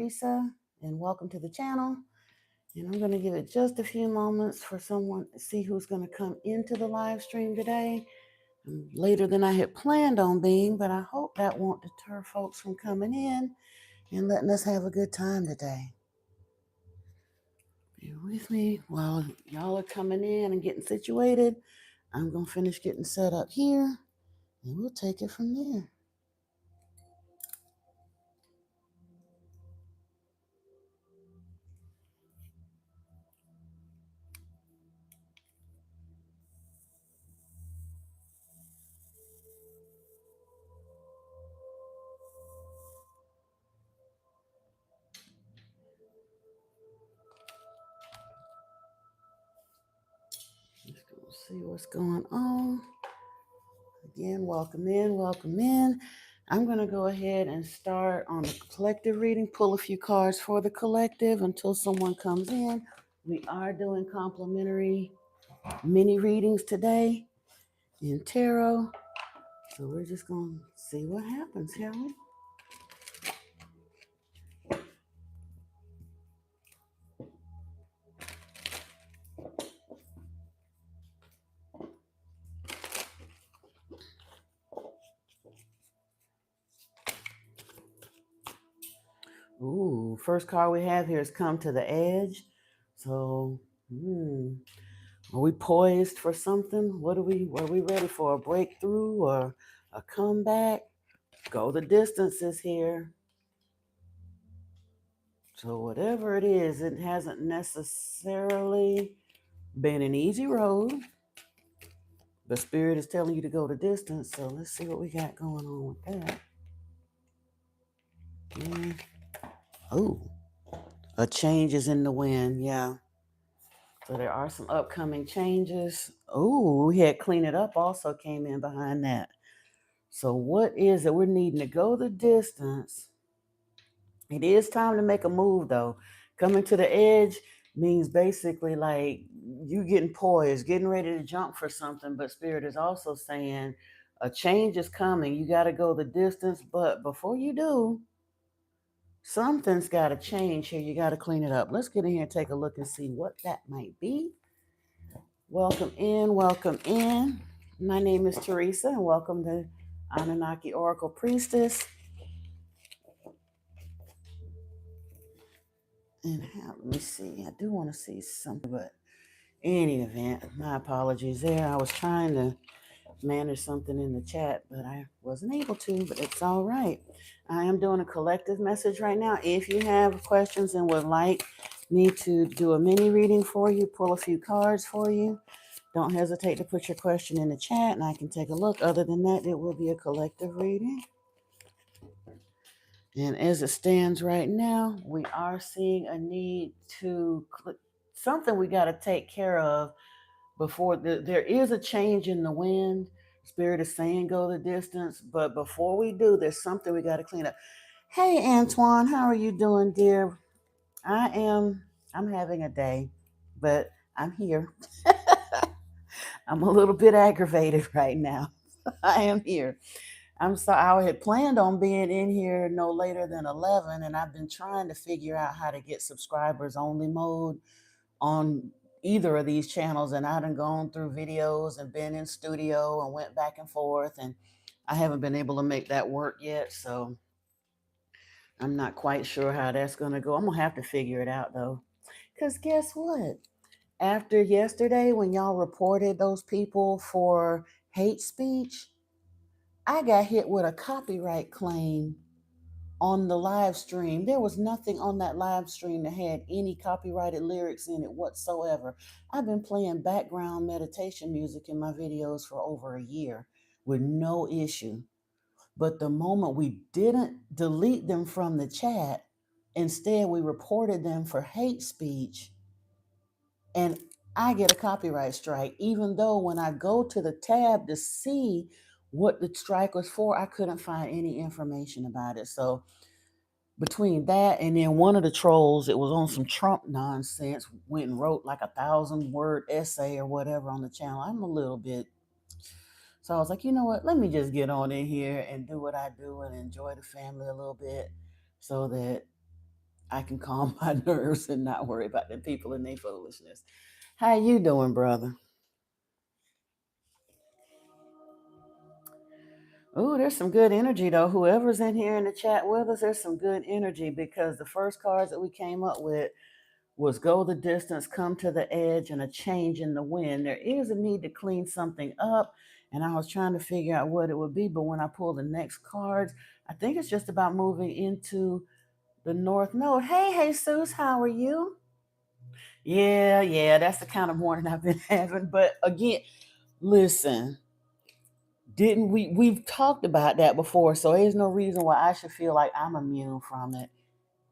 Lisa, and welcome to the channel. And I'm going to give it just a few moments for someone to see who's going to come into the live stream today. I'm later than I had planned on being, but I hope that won't deter folks from coming in and letting us have a good time today. Be with me while y'all are coming in and getting situated. I'm going to finish getting set up here, and we'll take it from there. Let's go see what's going on. Again, welcome in, welcome in. I'm going to go ahead and start on the collective reading, pull a few cards for the collective until someone comes in. We are doing complimentary mini readings today in tarot. So we're just going to see what happens, shall we? Ooh, first card we have here is Come to the Edge. So, are we poised for something? Are we ready for a breakthrough or a comeback? Go the distances here. So whatever it is, it hasn't necessarily been an easy road. The spirit is telling you to go the distance. So let's see what we got going on with that. Yeah. Oh, a change is in the wind. Yeah. So there are some upcoming changes. Oh, we had Clean It Up also came in behind that. So what is it? We're needing to go the distance. It is time to make a move though. Coming to the edge means basically like you getting poised, getting ready to jump for something, but spirit is also saying a change is coming. You got to go the distance, but before you do, something's got to change here. You got to clean it up. Let's get in here and take a look and see what that might be. Welcome in, welcome in. My name is Teresa, and welcome to Anunnaki Oracle Priestess. And let me see. I do want to see something, but in any event, my apologies there. I was trying to manage something in the chat, but I wasn't able to, but it's all right. I am doing a collective message right now. If you have questions and would like me to do a mini reading for you, pull a few cards for you, don't hesitate to put your question in the chat and I can take a look. Other than that, it will be a collective reading. And as it stands right now, we are seeing a need to something we got to take care of before there is a change in the wind. Spirit is saying go the distance, but before we do, there's something we got to clean up. Hey, Antoine, how are you doing, dear? I'm having a day, but I'm here. I'm a little bit aggravated right now. I am here. I'm sorry, I had planned on being in here no later than 11, and I've been trying to figure out how to get subscribers only mode on either of these channels. And I done gone through videos and been in studio and went back and forth, and I haven't been able to make that work yet. So I'm not quite sure how that's going to go. I'm going to have to figure it out, though. Because guess what? After yesterday, when y'all reported those people for hate speech, I got hit with a copyright claim on the live stream. There was nothing on that live stream that had any copyrighted lyrics in it whatsoever. I've been playing background meditation music in my videos for over a year with no issue. But the moment we didn't delete them from the chat, instead we reported them for hate speech, and I get a copyright strike, even though when I go to the tab to see what the strike was for, I couldn't find any information about it. So between that and then one of the trolls, it was on some Trump nonsense, went and wrote like 1,000-word essay or whatever on the channel. I'm a little bit, so I was like, you know what, let me just get on in here and do what I do and enjoy the family a little bit so that I can calm my nerves and not worry about the people and their foolishness. How you doing, brother? Oh, there's some good energy though. Whoever's in here in the chat with us, there's some good energy because the first cards that we came up with was go the distance, come to the edge, and a change in the wind. There is a need to clean something up, and I was trying to figure out what it would be, but when I pull the next cards, I think it's just about moving into the North Node. Hey, Jesus, how are you? Yeah, that's the kind of morning I've been having. But again, listen, didn't we've talked about that before, so there's no reason why I should feel like I'm immune from it.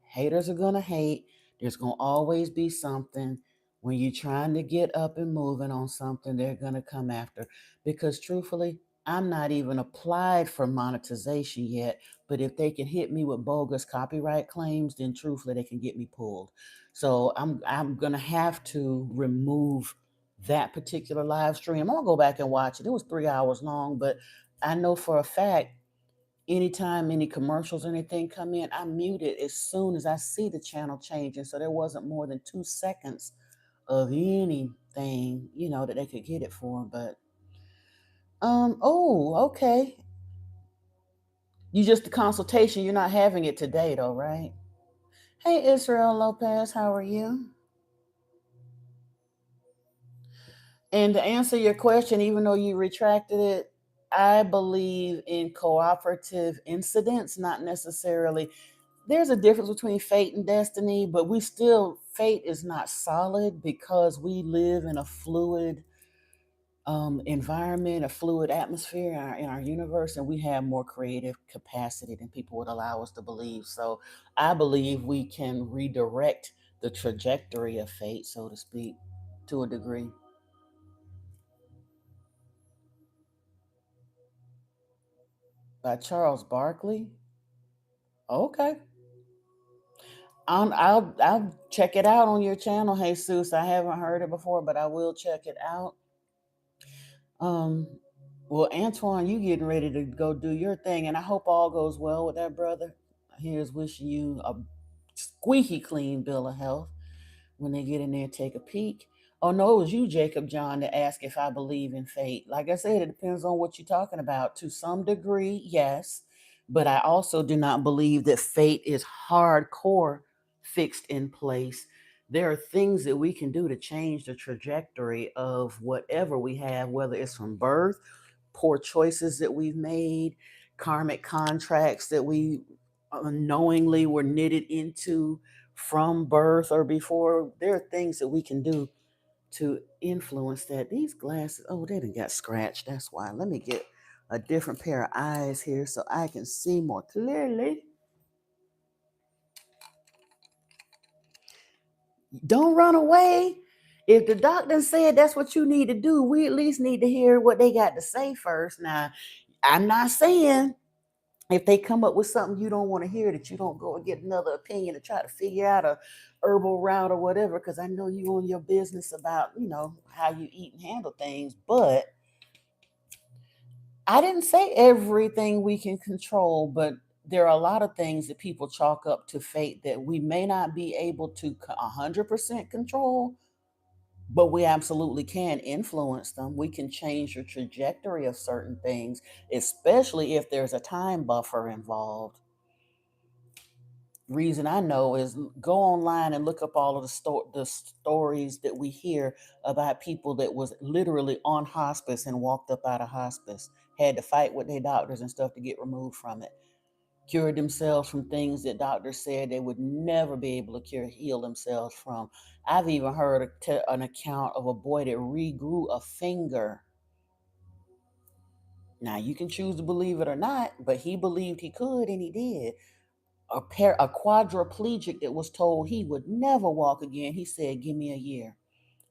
Haters are gonna hate. There's gonna always be something. When you're trying to get up and moving on something, they're gonna come after. Because truthfully, I'm not even applied for monetization yet. But if they can hit me with bogus copyright claims, then truthfully they can get me pulled. So I'm gonna have to remove that particular live stream. I'm gonna go back and watch it. It was 3 hours long, but I know for a fact anytime any commercials or anything come in, I mute it as soon as I see the channel changing. So there wasn't more than 2 seconds of anything, that they could get it for. But oh, okay. You just the consultation, you're not having it today though, right? Hey Israel Lopez, how are you? And to answer your question, even though you retracted it, I believe in cooperative incidents, not necessarily. There's a difference between fate and destiny, but fate is not solid because we live in a fluid environment, a fluid atmosphere in our universe, and we have more creative capacity than people would allow us to believe. So I believe we can redirect the trajectory of fate, so to speak, to a degree. By Charles Barkley. Okay. I'll check it out on your channel, Jesus. I haven't heard it before, but I will check it out. Um, well, Antoine, you getting ready to go do your thing, and I hope all goes well with that, brother. Here's wishing you a squeaky clean bill of health when they get in there and take a peek. Oh no, it was you, Jacob John, to ask if I believe in fate. Like I said, it depends on what you're talking about. To some degree, yes, but I also do not believe that fate is hardcore fixed in place. There are things that we can do to change the trajectory of whatever we have, whether it's from birth, poor choices that we've made, karmic contracts that we unknowingly were knitted into from birth or before. There are things that we can do to influence that. These glasses, oh, they done got scratched. That's why. Let me get a different pair of eyes here so I can see more clearly. Don't run away. If the doctor said that's what you need to do, we at least need to hear what they got to say first. Now, I'm not saying if they come up with something you don't want to hear, that you don't go and get another opinion to try to figure out a herbal route or whatever, because I know you own your business about how you eat and handle things. But I didn't say everything we can control, but there are a lot of things that people chalk up to fate that we may not be able to 100% control, but we absolutely can influence them. We can change the trajectory of certain things, especially if there's a time buffer involved. Reason I know is go online and look up all of the stories that we hear about people that was literally on hospice and walked up out of hospice, had to fight with their doctors and stuff to get removed from it, cured themselves from things that doctors said they would never be able to heal themselves from. I've even heard an account of a boy that regrew a finger. Now you can choose to believe it or not, but he believed he could and he did. A quadriplegic that was told he would never walk again. He said, "Give me a year."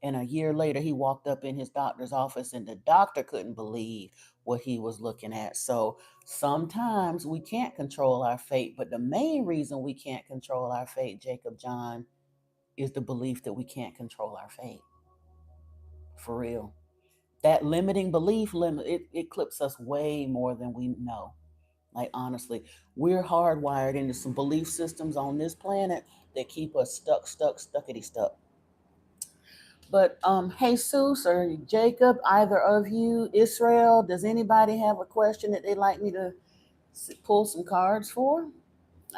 And a year later, he walked up in his doctor's office, and the doctor couldn't believe what he was looking at. So sometimes we can't control our fate, but the main reason we can't control our fate, Jacob John, is the belief that we can't control our fate. For real. That limiting belief it clips us way more than we know. Like honestly, we're hardwired into some belief systems on this planet that keep us stuckity stuck. But Jesus or Jacob, either of you, Israel, does anybody have a question that they'd like me to pull some cards for?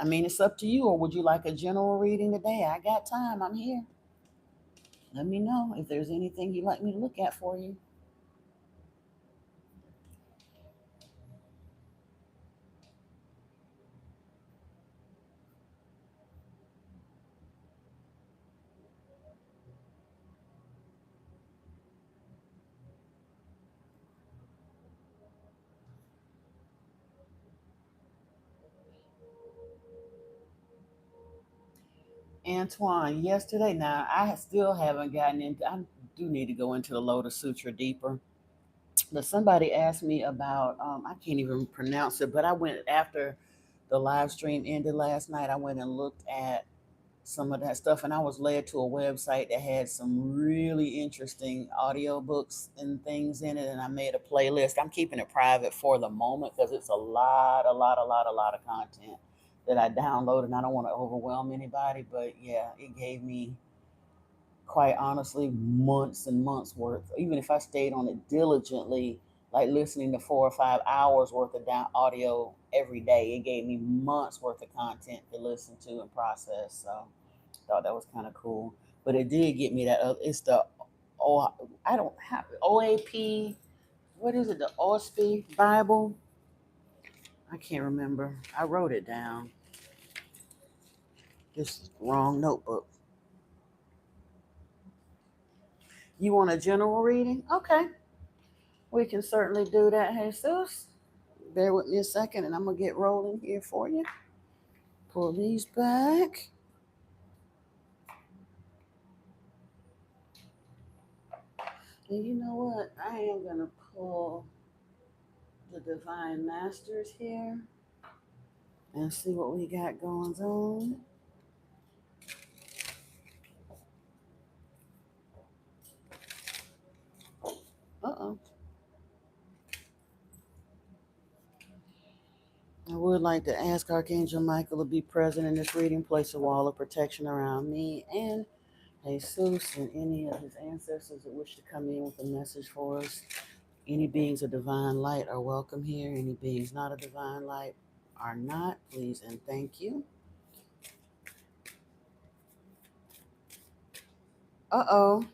I mean, it's up to you. Or would you like a general reading today? I got time. I'm here. Let me know if there's anything you'd like me to look at for you. Antoine, yesterday, now I still haven't gotten into, I do need to go into the Lotus Sutra deeper. But somebody asked me about, I can't even pronounce it, but I went after the live stream ended last night. I went and looked at some of that stuff, and I was led to a website that had some really interesting audiobooks and things in it, and I made a playlist. I'm keeping it private for the moment because it's a lot of content that I downloaded, and I don't want to overwhelm anybody. But yeah, it gave me, quite honestly, months and months worth. Even if I stayed on it diligently, like listening to 4 or 5 hours worth of down audio every day, it gave me months worth of content to listen to and process. So thought that was kind of cool. But it did get me that. It's the oh, I don't have OAP. What is it? The OSP Bible. I can't remember. I wrote it down. This is wrong notebook. You want a general reading? Okay, we can certainly do that, Jesus. Bear with me a second, and I'm gonna get rolling here for you. Pull these back. And you know what? I am gonna pull the Divine Masters here and see what we got going on. Uh-oh. I would like to ask Archangel Michael to be present in this reading, place a wall of protection around me and Jesus and any of his ancestors that wish to come in with a message for us. Any beings of divine light are welcome here. Any beings not of divine light are not. Please and thank you. Uh-oh.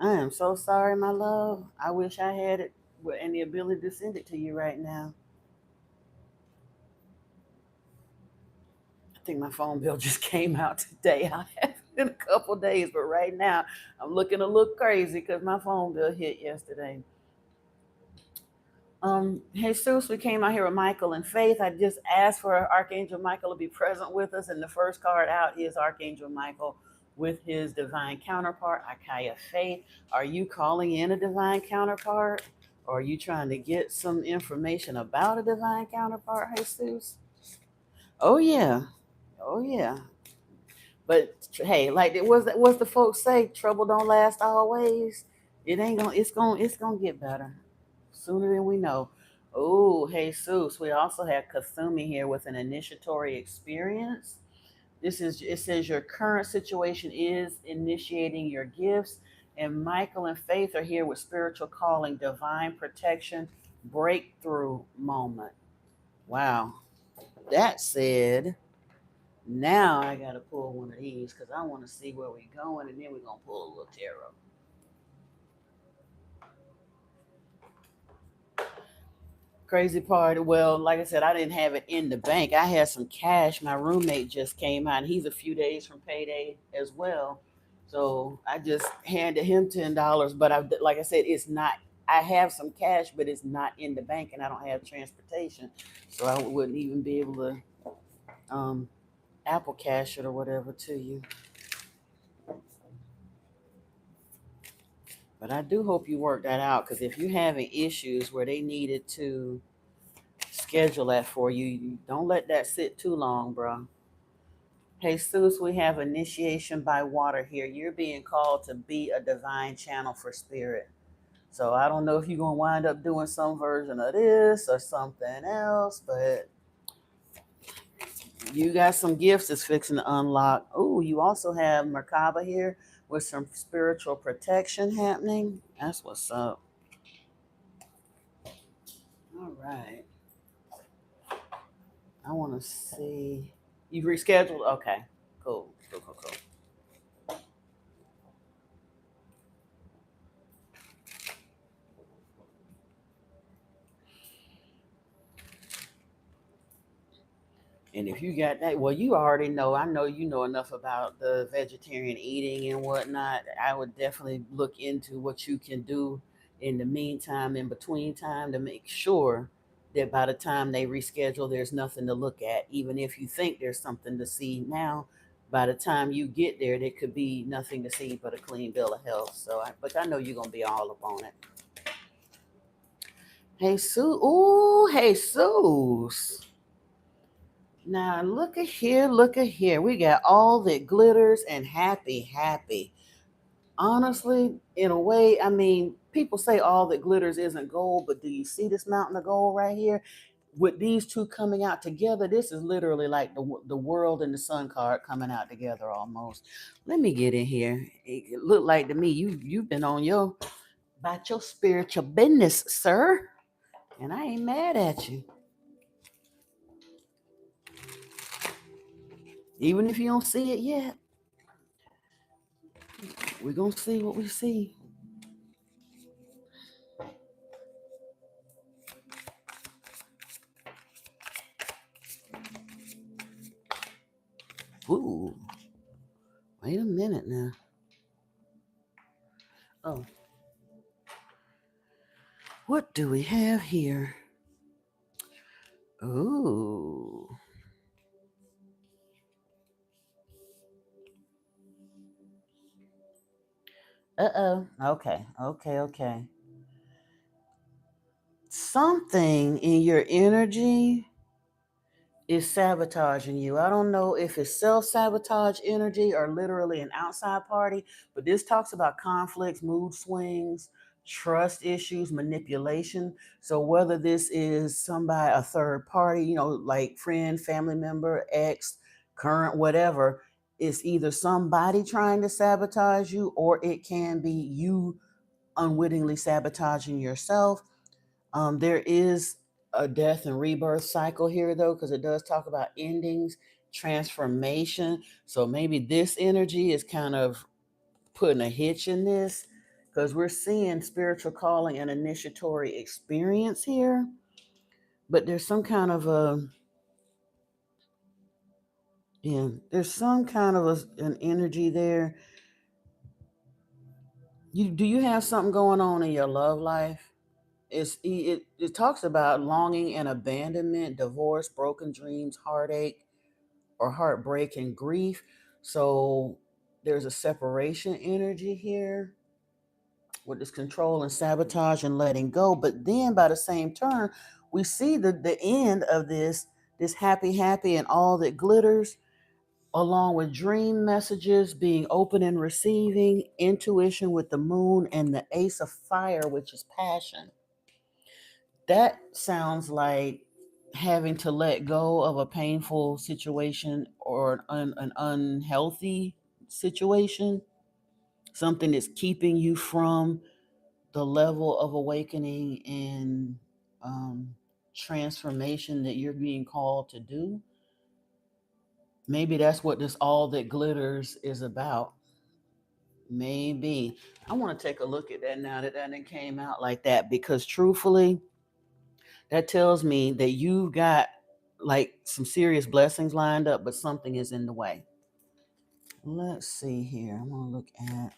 I am so sorry, my love. I wish I had it and the ability to send it to you right now. I think my phone bill just came out today. I'll have it in a couple days, but right now I'm looking a little crazy because my phone bill hit yesterday. Jesus, we came out here with Michael and Faith. I just asked for Archangel Michael to be present with us, and the first card out is Archangel Michael with his divine counterpart, Akaya Faith. Are you calling in a divine counterpart? Or are you trying to get some information about a divine counterpart, Jesus? Oh yeah. Oh yeah. But hey, like it was what's the folks say, trouble don't last always. It ain't gonna it's gonna get better sooner than we know. Oh, Jesus. We also have Kasumi here with an initiatory experience. This is it says your current situation is initiating your gifts. And Michael and Faith are here with spiritual calling, divine protection, breakthrough moment. Wow. That said, now I gotta pull one of these because I want to see where we're going, and then we're gonna pull a little tarot. Crazy part, well, like I said, I didn't have it in the bank. I had some cash. My roommate just came out, and he's a few days from payday as well. So I just handed him $10. But like I said, it's not. I have some cash, but it's not in the bank, and I don't have transportation, so I wouldn't even be able to Apple Cash it or whatever to you. But I do hope you work that out because if you're having issues where they needed to schedule that for you, don't let that sit too long, bro. Jesus, we have initiation by water here. You're being called to be a divine channel for spirit. So I don't know if you're gonna wind up doing some version of this or something else, but you got some gifts that's fixing to unlock. Oh, you also have Merkaba here with some spiritual protection happening. That's what's up. All right. I want to see. You've rescheduled? Okay. Cool. Cool, cool, cool. And if you got that, well, you already know. I know you know enough about the vegetarian eating and whatnot. I would definitely look into what you can do in the meantime, in between time, to make sure that by the time they reschedule, there's nothing to look at. Even if you think there's something to see now, by the time you get there, there could be nothing to see but a clean bill of health. But I know you're gonna be all up on it. Hey Sue, ooh, hey Sue. Now look at here. We got all that glitters and happy, happy. Honestly, in a way, I mean, people say all that glitters isn't gold, but do you see this mountain of gold right here? With these two coming out together, this is literally like the world and the sun card coming out together almost. Let me get in here. It looked like to me you've been on your about your spiritual business, sir, and I ain't mad at you. Even if you don't see it yet, we're gonna see what we see. Ooh, wait a minute now. Oh, what do we have here? Ooh. Uh-oh. Okay. Okay. Okay. Something in your energy is sabotaging you. I don't know if it's self sabotage energy or literally an outside party, but this talks about conflicts, mood swings, trust issues, manipulation. So, whether this is somebody, a third party, like friend, family member, ex, current, whatever, it's either somebody trying to sabotage you or it can be you unwittingly sabotaging yourself. There is a death and rebirth cycle here, though, because it does talk about endings, transformation. So maybe this energy is kind of putting a hitch in this because we're seeing spiritual calling and initiatory experience here. But there's some kind of there's some kind of an energy there. Do you have something going on in your love life? It talks about longing and abandonment, divorce, broken dreams, heartache, or heartbreak and grief. So there's a separation energy here with this control and sabotage and letting go. But then by the same turn, we see the end of this happy, happy, and all that glitters, along with dream messages being open and receiving, intuition with the moon, and the ace of fire, which is passion. That sounds like having to let go of a painful situation or an unhealthy situation, something that's keeping you from the level of awakening and transformation that you're being called to do. Maybe that's what this all that glitters is about. Maybe. I want to take a look at that now that that came out like that because truthfully, that tells me that you've got like some serious blessings lined up, but something is in the way. Let's see here. I'm gonna look at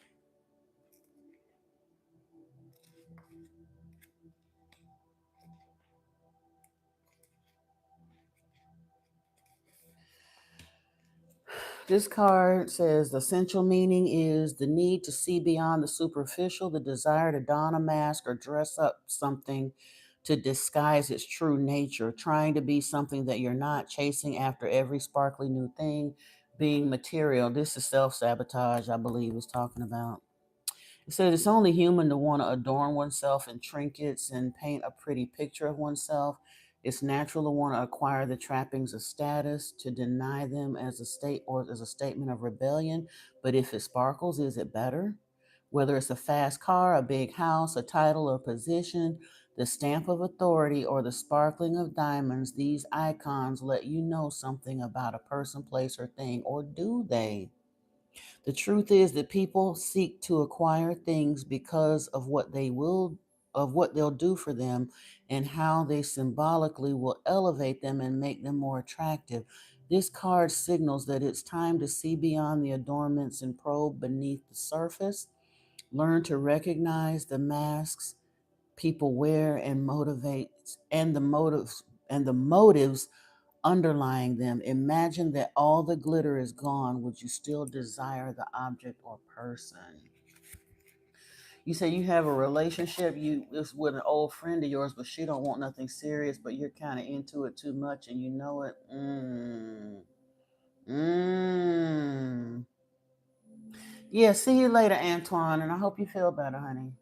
this card says the essential meaning is the need to see beyond the superficial, the desire to don a mask or dress up something to disguise its true nature, trying to be something that you're not, chasing after every sparkly new thing, being material. This is self sabotage, I believe, is talking about. It says it's only human to want to adorn oneself in trinkets and paint a pretty picture of oneself. It's natural to want to acquire the trappings of status, to deny them as a state or as a statement of rebellion. But if it sparkles, is it better? Whether it's a fast car, a big house, a title or position, the stamp of authority, or the sparkling of diamonds, these icons let you know something about a person, place, or thing, or do they? The truth is that people seek to acquire things because of what they'll do for them and how they symbolically will elevate them and make them more attractive. This card signals that it's time to see beyond the adornments and probe beneath the surface. Learn to recognize the masks people wear and motivates and the motives underlying them. Imagine that all the glitter is gone. Would you still desire the object or person? You say you have a relationship, you it's with an old friend of yours, but she don't want nothing serious, but you're kind of into it too much and you know it. Mm. Yeah, see you later, Antoine, and I hope you feel better, honey.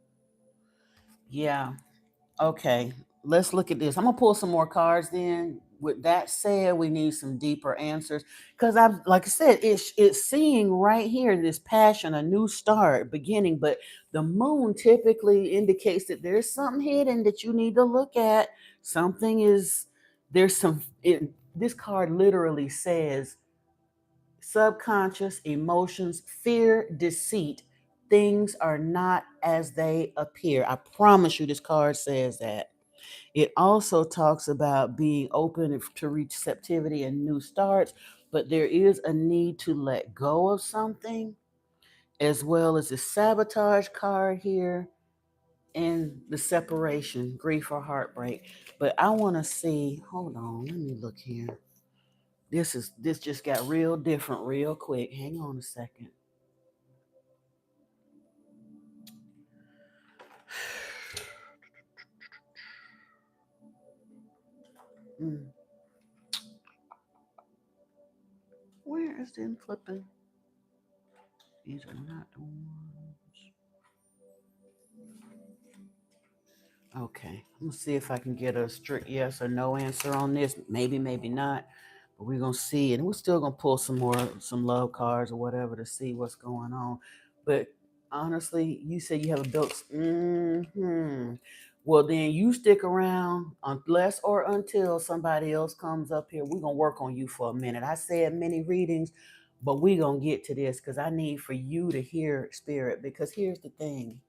Yeah. Okay, let's look at this. I'm gonna pull some more cards then. With that said, we need some deeper answers because I've, like I said, it's seeing right here this passion, a new start, beginning. But the moon typically indicates that there's something hidden that you need to look at. Something is there's some. This card literally says subconscious emotions, fear, deceit. Things are not as they appear. I promise you, this card says that. It also talks about being open to receptivity and new starts, but there is a need to let go of something, as well as the sabotage card here and the separation, grief or heartbreak. But I want to see, hold on, let me look here. This just got real different real quick. Hang on a second. Mm, where is it flipping? These are not the ones. Okay, I'm gonna see if I can get a strict yes or no answer on this. Maybe, maybe not. But we're gonna see, and we're still gonna pull some love cards or whatever to see what's going on. But honestly, you said you have a built. Well, then you stick around unless or until somebody else comes up here. We're gonna work on you for a minute. I said many readings, but we're gonna get to this because I need for you to hear spirit. Because here's the thing,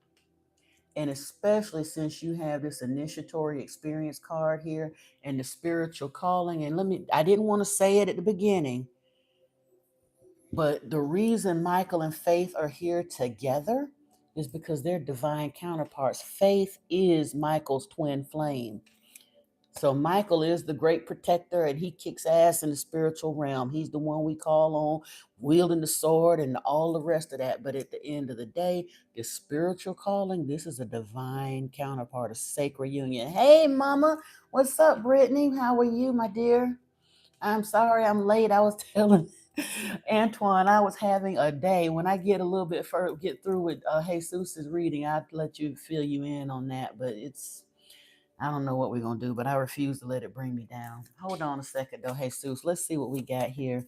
and especially since you have this initiatory experience card here and the spiritual calling. And I didn't want to say it at the beginning, but the reason Michael and Faith are here together is because they're divine counterparts. Faith is Michael's twin flame. So Michael is the great protector and he kicks ass in the spiritual realm. He's the one we call on, wielding the sword and all the rest of that. But at the end of the day, the spiritual calling, this is a divine counterpart, a sacred union. Hey, mama, what's up, Brittany? How are you, my dear? I'm sorry I'm late. I was telling Antoine I was having a day. When I get a little bit further, get through with Jesus's reading, I'd let you fill you in on that. But I don't know what we're gonna do, but I refuse to let it bring me down. Hold on a second though, Jesus. Let's see what we got here.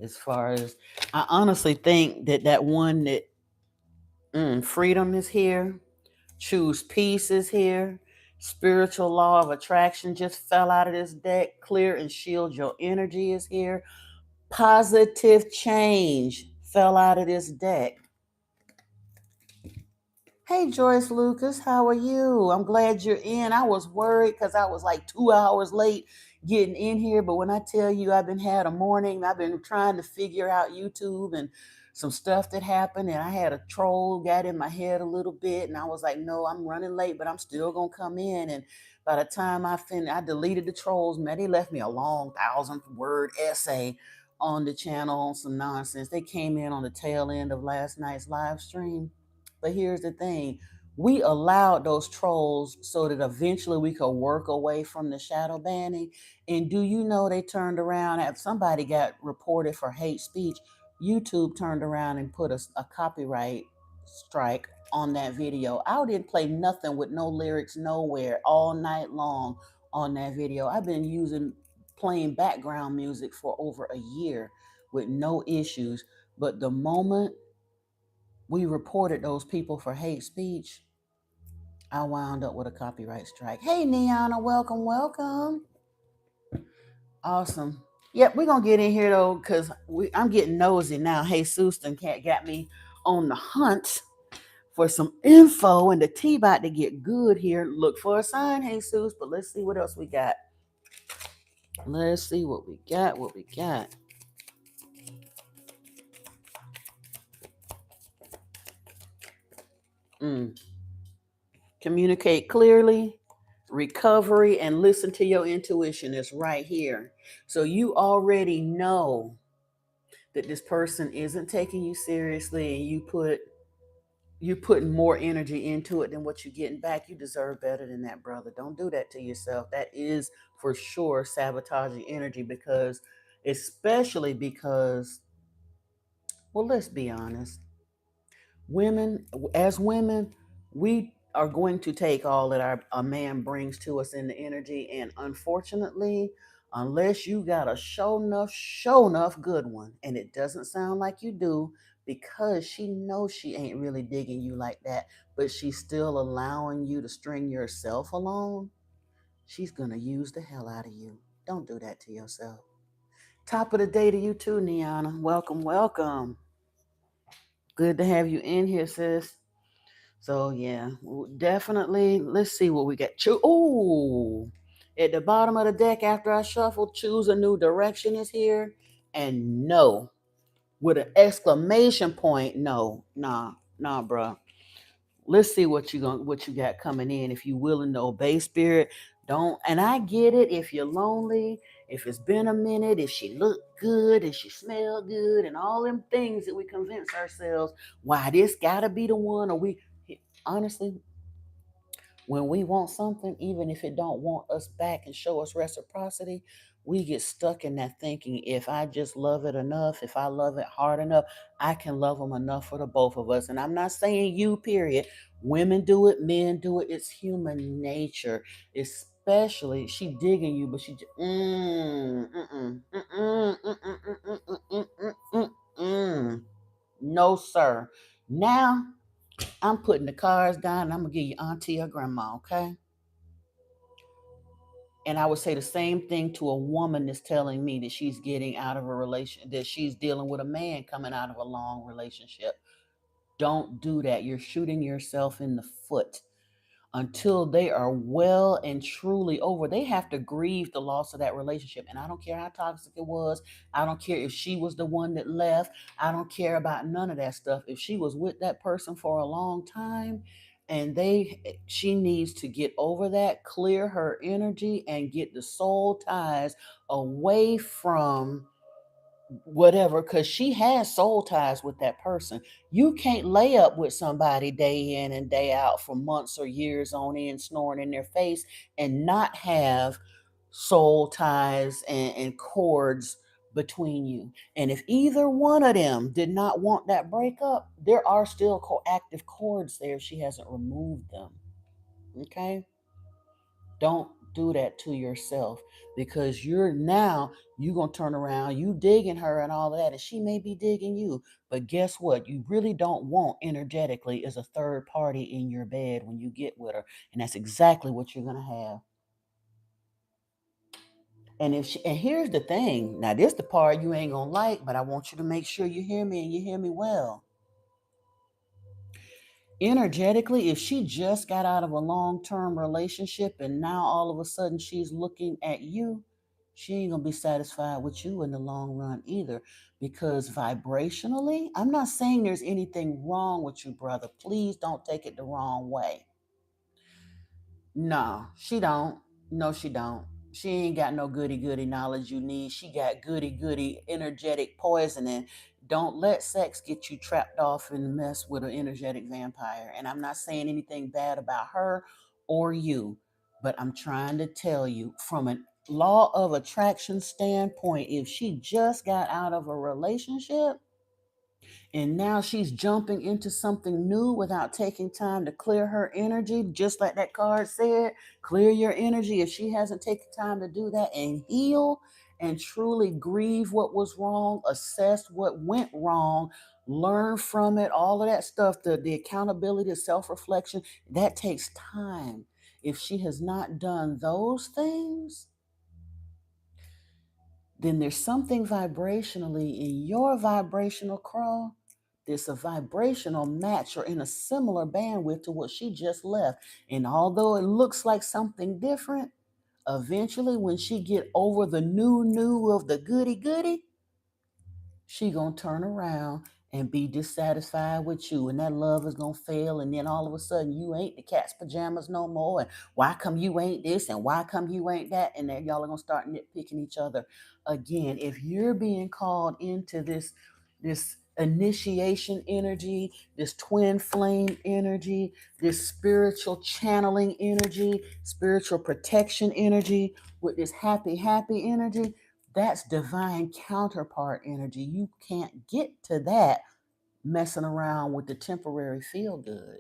As far as I honestly think that one that freedom is here, choose peace is here, spiritual law of attraction just fell out of this deck. Clear and shield your energy is here. Positive change fell out of this deck. Hey, Joyce Lucas, how are you? I'm glad you're in. I was worried because I was like 2 hours late getting in here. But when I tell you I've been had a morning, I've been trying to figure out YouTube and some stuff that happened. And I had a troll got in my head a little bit. And I was like, no, I'm running late, but I'm still going to come in. And by the time I deleted the trolls, man, they left me a long 1,000-word essay on the channel on some nonsense. They came in on the tail end of last night's live stream. But here's the thing, we allowed those trolls so that eventually we could work away from the shadow banning. And do you know they turned around after somebody got reported for hate speech? YouTube turned around and put a copyright. strike on that video. I didn't play nothing with no lyrics nowhere all night long on that video. I've been playing background music for over a year with no issues. But the moment we reported those people for hate speech, I wound up with a copyright strike. Hey, Niana, welcome, welcome. Awesome. Yep, we're gonna get in here though, because I'm getting nosy now. Hey, Houston got me on the hunt for some info, and the tea about to get good here. Look for a sign, hey, Sus, but let's see what else we got. Let's see what we got. Communicate clearly, recovery, and listen to your intuition is right here. So you already know that this person isn't taking you seriously, and you're putting more energy into it than what you're getting back. You deserve better than that, brother. Don't do that to yourself. That is for sure sabotaging energy, especially because, well, let's be honest. Women, as women, we are going to take all that a man brings to us in the energy. And unfortunately, unless you got a show enough good one, and it doesn't sound like you do, because she knows she ain't really digging you like that, but she's still allowing you to string yourself along, she's going to use the hell out of you. Don't do that to yourself. Top of the day to you too, Niana. Welcome, welcome. Good to have you in here, sis. So yeah, definitely. Let's see what we got. Ooh, at the bottom of the deck after I shuffle, choose a new direction is here, and no, with an exclamation point. No, nah, bro. Let's see what you got coming in. If you willing to obey spirit, don't. And I get it. If you're lonely, if it's been a minute, if she look good, if she smell good, and all them things that we convince ourselves, why this gotta be the one, or we honestly, when we want something, even if it don't want us back and show us reciprocity, we get stuck in that thinking, if I just love it enough, if I love it hard enough, I can love them enough for the both of us. And I'm not saying you, period. Women do it, men do it. It's human nature. Especially, she digging you, but she just, no, sir. Now I'm putting the cards down, and I'm gonna give you auntie or grandma, okay? And I would say the same thing to a woman that's telling me that she's getting out of a relation, that she's dealing with a man coming out of a long relationship. Don't do that. You're shooting yourself in the foot. Until they are well and truly over, they have to grieve the loss of that relationship. And I don't care how toxic it was. I don't care if she was the one that left. I don't care about none of that stuff. If she was with that person for a long time, and she needs to get over that, clear her energy, and get the soul ties away from whatever, because she has soul ties with that person. You can't lay up with somebody day in and day out for months or years on end, snoring in their face, and not have soul ties and cords between you. And if either one of them did not want that breakup, there are still active cords there. She hasn't removed them. Okay? Don't do that to yourself, because you're gonna turn around, you digging her and all of that, and she may be digging you. But guess what? You really don't want energetically is a third party in your bed when you get with her. And that's exactly what you're gonna have. And here's the thing. Now, this the part you ain't gonna like, but I want you to make sure you hear me, and you hear me well. Energetically, if she just got out of a long-term relationship and now all of a sudden she's looking at you, she ain't gonna be satisfied with you in the long run either. Because vibrationally, I'm not saying there's anything wrong with you, brother. Please don't take it the wrong way. No, she don't. No, she don't. She ain't got no goody goody knowledge you need. She got goody goody energetic poisoning. Don't let sex get you trapped off in the mess with an energetic vampire. And I'm not saying anything bad about her or you, but I'm trying to tell you from a law of attraction standpoint, if she just got out of a relationship, And now she's jumping into something new without taking time to clear her energy, just like that card said. Clear your energy. If she hasn't taken time to do that and heal and truly grieve what was wrong, assess what went wrong, learn from it, all of that stuff, the accountability, the self-reflection, that takes time. If she has not done those things, then there's something vibrationally in your vibrational crawl that's a vibrational match or in a similar bandwidth to what she just left. And although it looks like something different, eventually when she get over the new of the goody goody, she gonna turn around and be dissatisfied with you, and that love is gonna fail, and then all of a sudden you ain't the cat's pajamas no more, and why come you ain't this and why come you ain't that, and then y'all are gonna start nitpicking each other again. If you're being called into this initiation energy, this twin flame energy, this spiritual channeling energy, spiritual protection energy, with this happy energy, that's divine counterpart energy. You can't get to that messing around with the temporary feel good.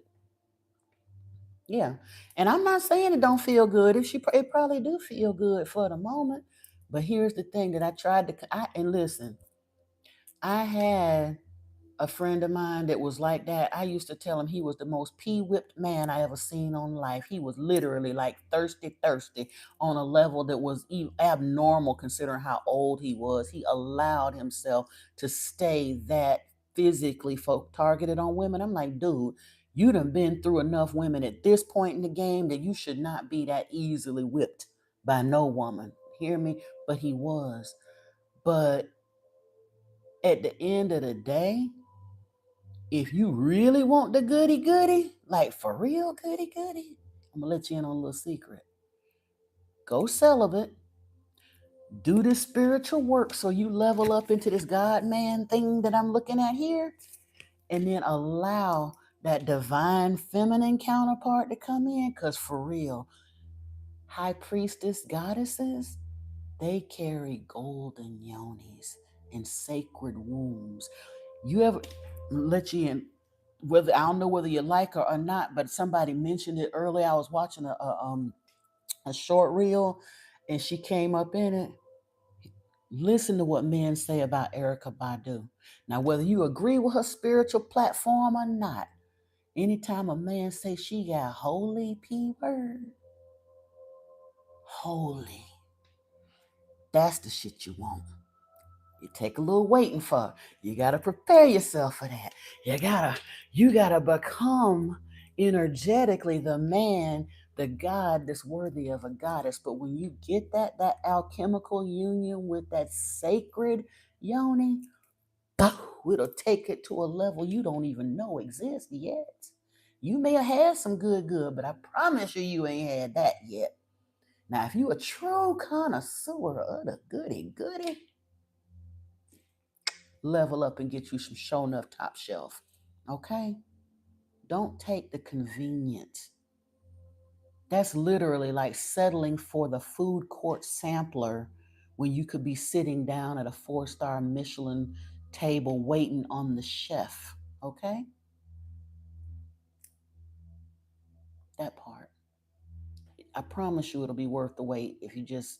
Yeah. And I'm not saying it don't feel good. It probably do feel good for the moment. But here's the thing that I tried to and listen, I had a friend of mine that was like that. I used to tell him he was the most pea-whipped man I ever seen on life. He was literally like thirsty on a level that was abnormal considering how old he was. He allowed himself to stay that physically targeted on women. I'm like, dude, you done been through enough women at this point in the game that you should not be that easily whipped by no woman. Hear me? But he was. But at the end of the day, if you really want the goody goody, like for real goody goody, I'm gonna let you in on a little secret. Go celibate, do this spiritual work so you level up into this God man thing that I'm looking at here, and then allow that divine feminine counterpart to come in. Because for real, high priestess goddesses, they carry golden yonis and sacred wombs. You ever let you in? Whether I don't know whether you like her or not, but somebody mentioned it earlier. I was watching a short reel, and she came up in it. Listen to what men say about Erica Badu. Now, whether you agree with her spiritual platform or not, anytime a man say she got holy P word, holy, that's the shit you want. You take a little waiting for. You gotta prepare yourself for that. You gotta become energetically the man, the God that's worthy of a goddess. But when you get that alchemical union with that sacred yoni, it'll take it to a level you don't even know exists yet. You may have had some good, but I promise you ain't had that yet. Now, if you a true connoisseur of the goody, level up and get you some show enough top shelf. Okay? Don't take the convenience. That's literally like settling for the food court sampler when you could be sitting down at a 4-star Michelin table waiting on the chef. Okay? That part. I promise you it'll be worth the wait if you just,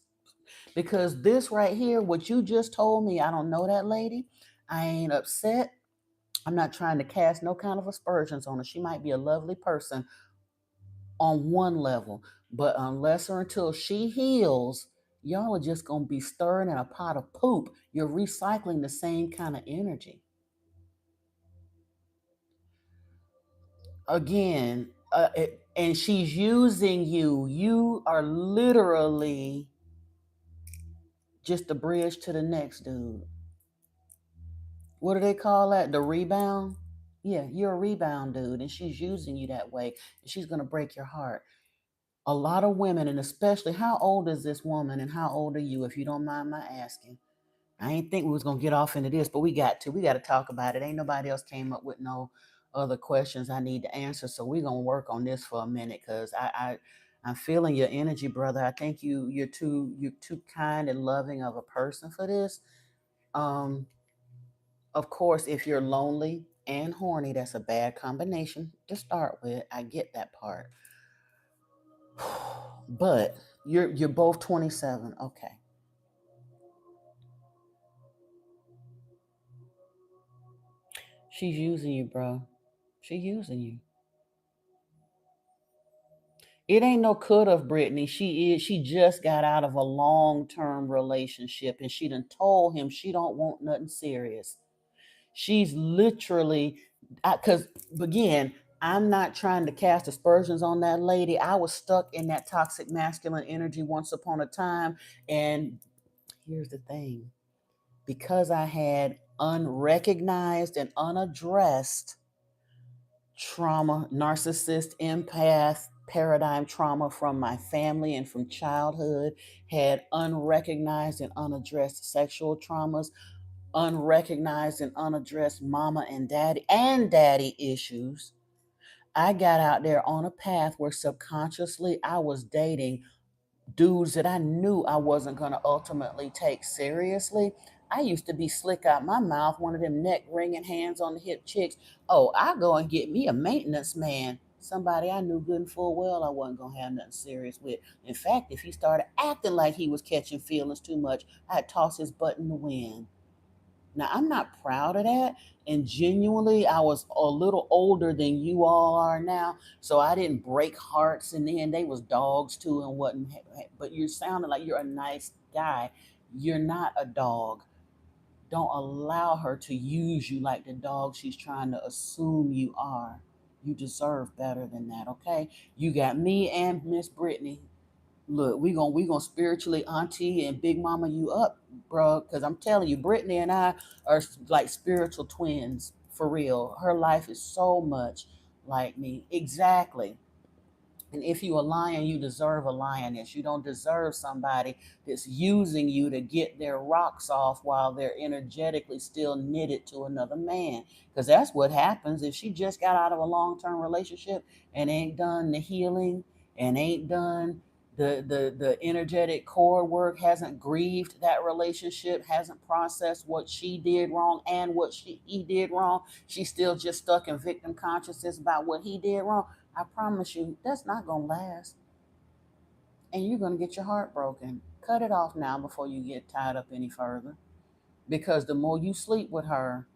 because this right here, what you just told me, I don't know that lady. I ain't upset. I'm not trying to cast no kind of aspersions on her. She might be a lovely person on one level, but unless or until she heals, y'all are just going to be stirring in a pot of poop. You're recycling the same kind of energy. Again, and she's using you. You are literally just a bridge to the next dude. What do they call that? The rebound? Yeah, you're a rebound dude, and she's using you that way. And she's going to break your heart. A lot of women, and especially, how old is this woman and how old are you, if you don't mind my asking? I ain't think we was gonna get off into this, but we got to talk about it. Ain't nobody else came up with no other questions I need to answer, so we're gonna work on this for a minute, because I'm feeling your energy, brother. I think you're too kind and loving of a person for this. um Of course, if you're lonely and horny, that's a bad combination to start with. I get that part. But you're both 27. Okay. She's using you, bro. She's using you. It ain't no could of Brittany. She just got out of a long-term relationship and she done told him she don't want nothing serious. She's literally, because again, I'm not trying to cast aspersions on that lady. I was stuck in that toxic masculine energy once upon a time. And here's the thing, because I had unrecognized and unaddressed trauma, narcissist, empath, paradigm trauma from my family and from childhood, had unrecognized and unaddressed sexual traumas, unrecognized and unaddressed mama and daddy issues. I got out there on a path where subconsciously I was dating dudes that I knew I wasn't going to ultimately take seriously. I used to be slick out my mouth, one of them neck wringing, hands on the hip chicks. Oh, I go and get me a maintenance man. Somebody I knew good and full well I wasn't going to have nothing serious with. In fact, if he started acting like he was catching feelings too much, I'd toss his butt in the wind. Now, I'm not proud of that. And genuinely, I was a little older than you all are now. So I didn't break hearts. And then they was dogs too and wasn't. But you're sounding like you're a nice guy. You're not a dog. Don't allow her to use you like the dog she's trying to assume you are. You deserve better than that, okay? You got me and Miss Brittany. Look, we gonna spiritually auntie and big mama you up, bro. Because I'm telling you, Brittany and I are like spiritual twins for real. Her life is so much like me. Exactly. And if you a lion, you deserve a lioness. You don't deserve somebody that's using you to get their rocks off while they're energetically still knitted to another man. Because that's what happens if she just got out of a long-term relationship and ain't done the healing and ain't done the energetic core work, hasn't grieved that relationship, hasn't processed what she did wrong and what he did wrong. She's still just stuck in victim consciousness about what he did wrong. I promise you, that's not going to last. And you're going to get your heart broken. Cut it off now before you get tied up any further. Because the more you sleep with her,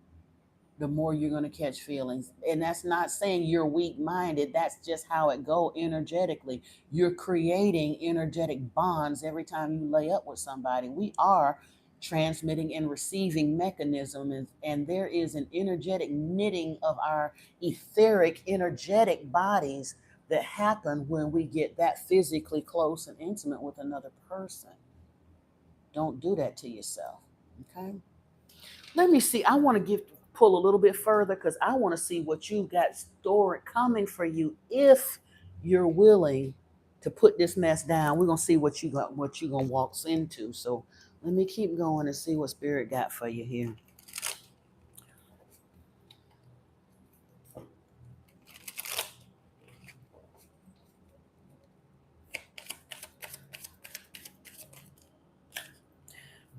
the more you're going to catch feelings. And that's not saying you're weak minded. That's just how it go energetically. You're creating energetic bonds every time you lay up with somebody. We are transmitting and receiving mechanism, and there is an energetic knitting of our etheric energetic bodies that happen when we get that physically close and intimate with another person. Don't do that to yourself. Okay. Let me see. I want to give pull a little bit further because I want to see what you got stored coming for you if you're willing to put this mess down. We're gonna see what you gonna walk into. So let me keep going and see what spirit got for you here.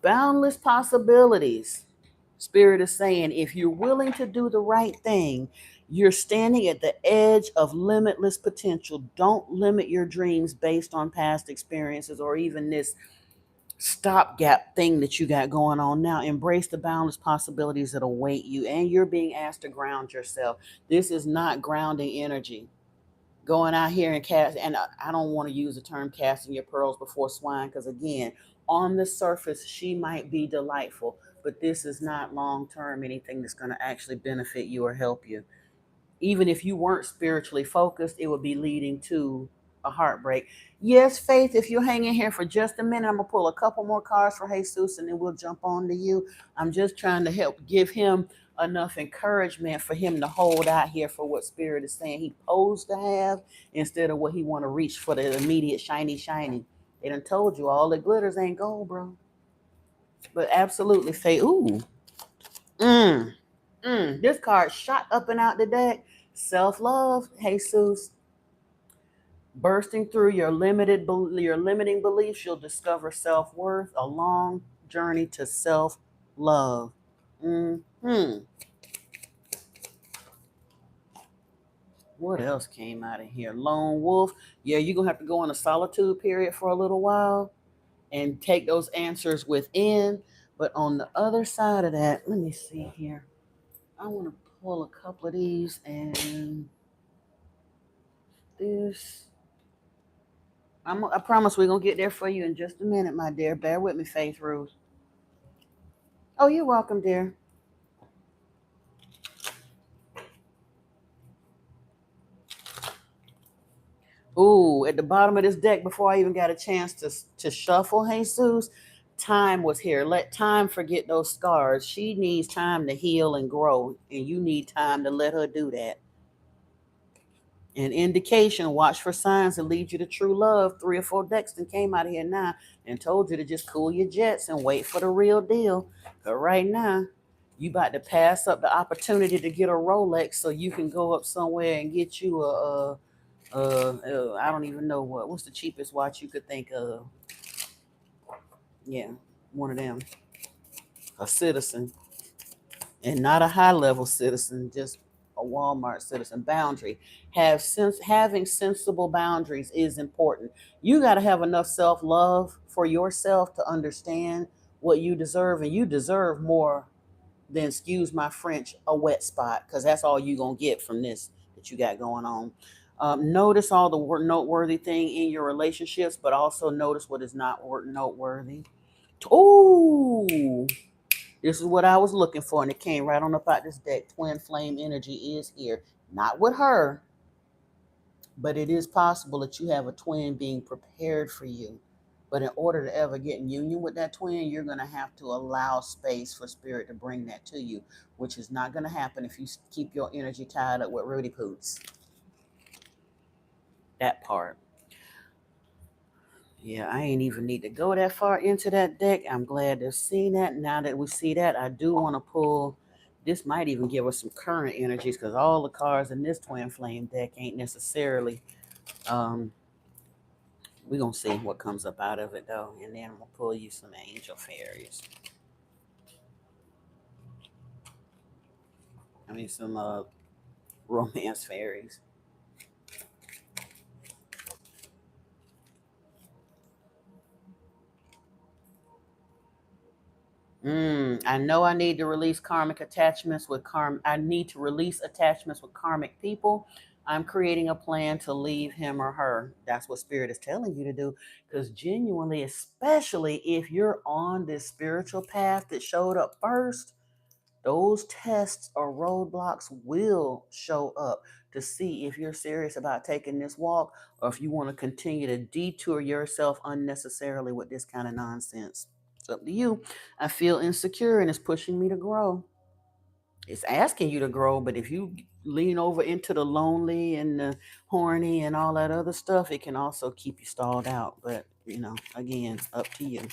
Boundless possibilities. Spirit is saying if you're willing to do the right thing, you're standing at the edge of limitless potential. Don't limit your dreams based on past experiences or even this stopgap thing that you got going on now. Embrace the boundless possibilities that await you, and you're being asked to ground yourself. This is not grounding energy. Going out here and cast, and I don't want to use the term casting your pearls before swine because, again, on the surface, she might be delightful, but this is not long term anything that's going to actually benefit you or help you. Even if you weren't spiritually focused, it would be leading to a heartbreak. Yes, Faith, if you hang in here for just a minute, I'm going to pull a couple more cards for Jesus and then we'll jump on to you. I'm just trying to help give him enough encouragement for him to hold out here for what Spirit is saying he posed to have instead of what he want to reach for the immediate shiny. They done told you all that glitters ain't gold, bro. But absolutely, Faith. Ooh. Mm. This card shot up and out the deck. Self-love, Jesus. Bursting through your limiting beliefs, you'll discover self-worth, a long journey to self-love. Hmm. What else came out of here? Lone wolf. Yeah, you're gonna have to go on a solitude period for a little while and take those answers within. But on the other side of that, let me see here. I want to pull a couple of these and this. I promise we're gonna get there for you in just a minute, my dear. Bear with me, Faith Ruth. Oh, you're welcome, dear. Ooh, at the bottom of this deck, before I even got a chance to shuffle Jesus, time was here. Let time forget those scars. She needs time to heal and grow, and you need time to let her do that. An indication, watch for signs that lead you to true love. 3 or 4 decks that came out of here now and told you to just cool your jets and wait for the real deal. But right now, you about to pass up the opportunity to get a Rolex so you can go up somewhere and get you I don't even know what's the cheapest watch you could think of. Yeah, one of them, a citizen, and not a high level citizen, just a Walmart citizen. Boundary. Having sensible boundaries is important. You got to have enough self love for yourself to understand what you deserve, and you deserve more than, excuse my French, a wet spot, because that's all you gonna get from this that you got going on. Notice all the noteworthy thing in your relationships, but also notice what is not noteworthy. Ooh, this is what I was looking for, and it came right on up out this deck. Twin flame energy is here. Not with her, but it is possible that you have a twin being prepared for you. But in order to ever get in union with that twin, you're going to have to allow space for spirit to bring that to you, which is not going to happen if you keep your energy tied up with Rudy Poots. That part. Yeah, I ain't even need to go that far into that deck. I'm glad to see that. Now that we see that, I do want to pull. This might even give us some current energies because all the cards in this twin flame deck ain't necessarily. Um, we're gonna see what comes up out of it though, and then we'll pull you some angel fairies. I mean some romance fairies. I know I need to release karmic attachments with I need to release attachments with karmic people. I'm creating a plan to leave him or her. That's what spirit is telling you to do. Because genuinely, especially if you're on this spiritual path that showed up first, those tests or roadblocks will show up to see if you're serious about taking this walk or if you want to continue to detour yourself unnecessarily with this kind of nonsense. It's up to you. I feel insecure and it's pushing me to grow. It's asking you to grow, but if you lean over into the lonely and the horny and all that other stuff, it can also keep you stalled out. But, again, up to you.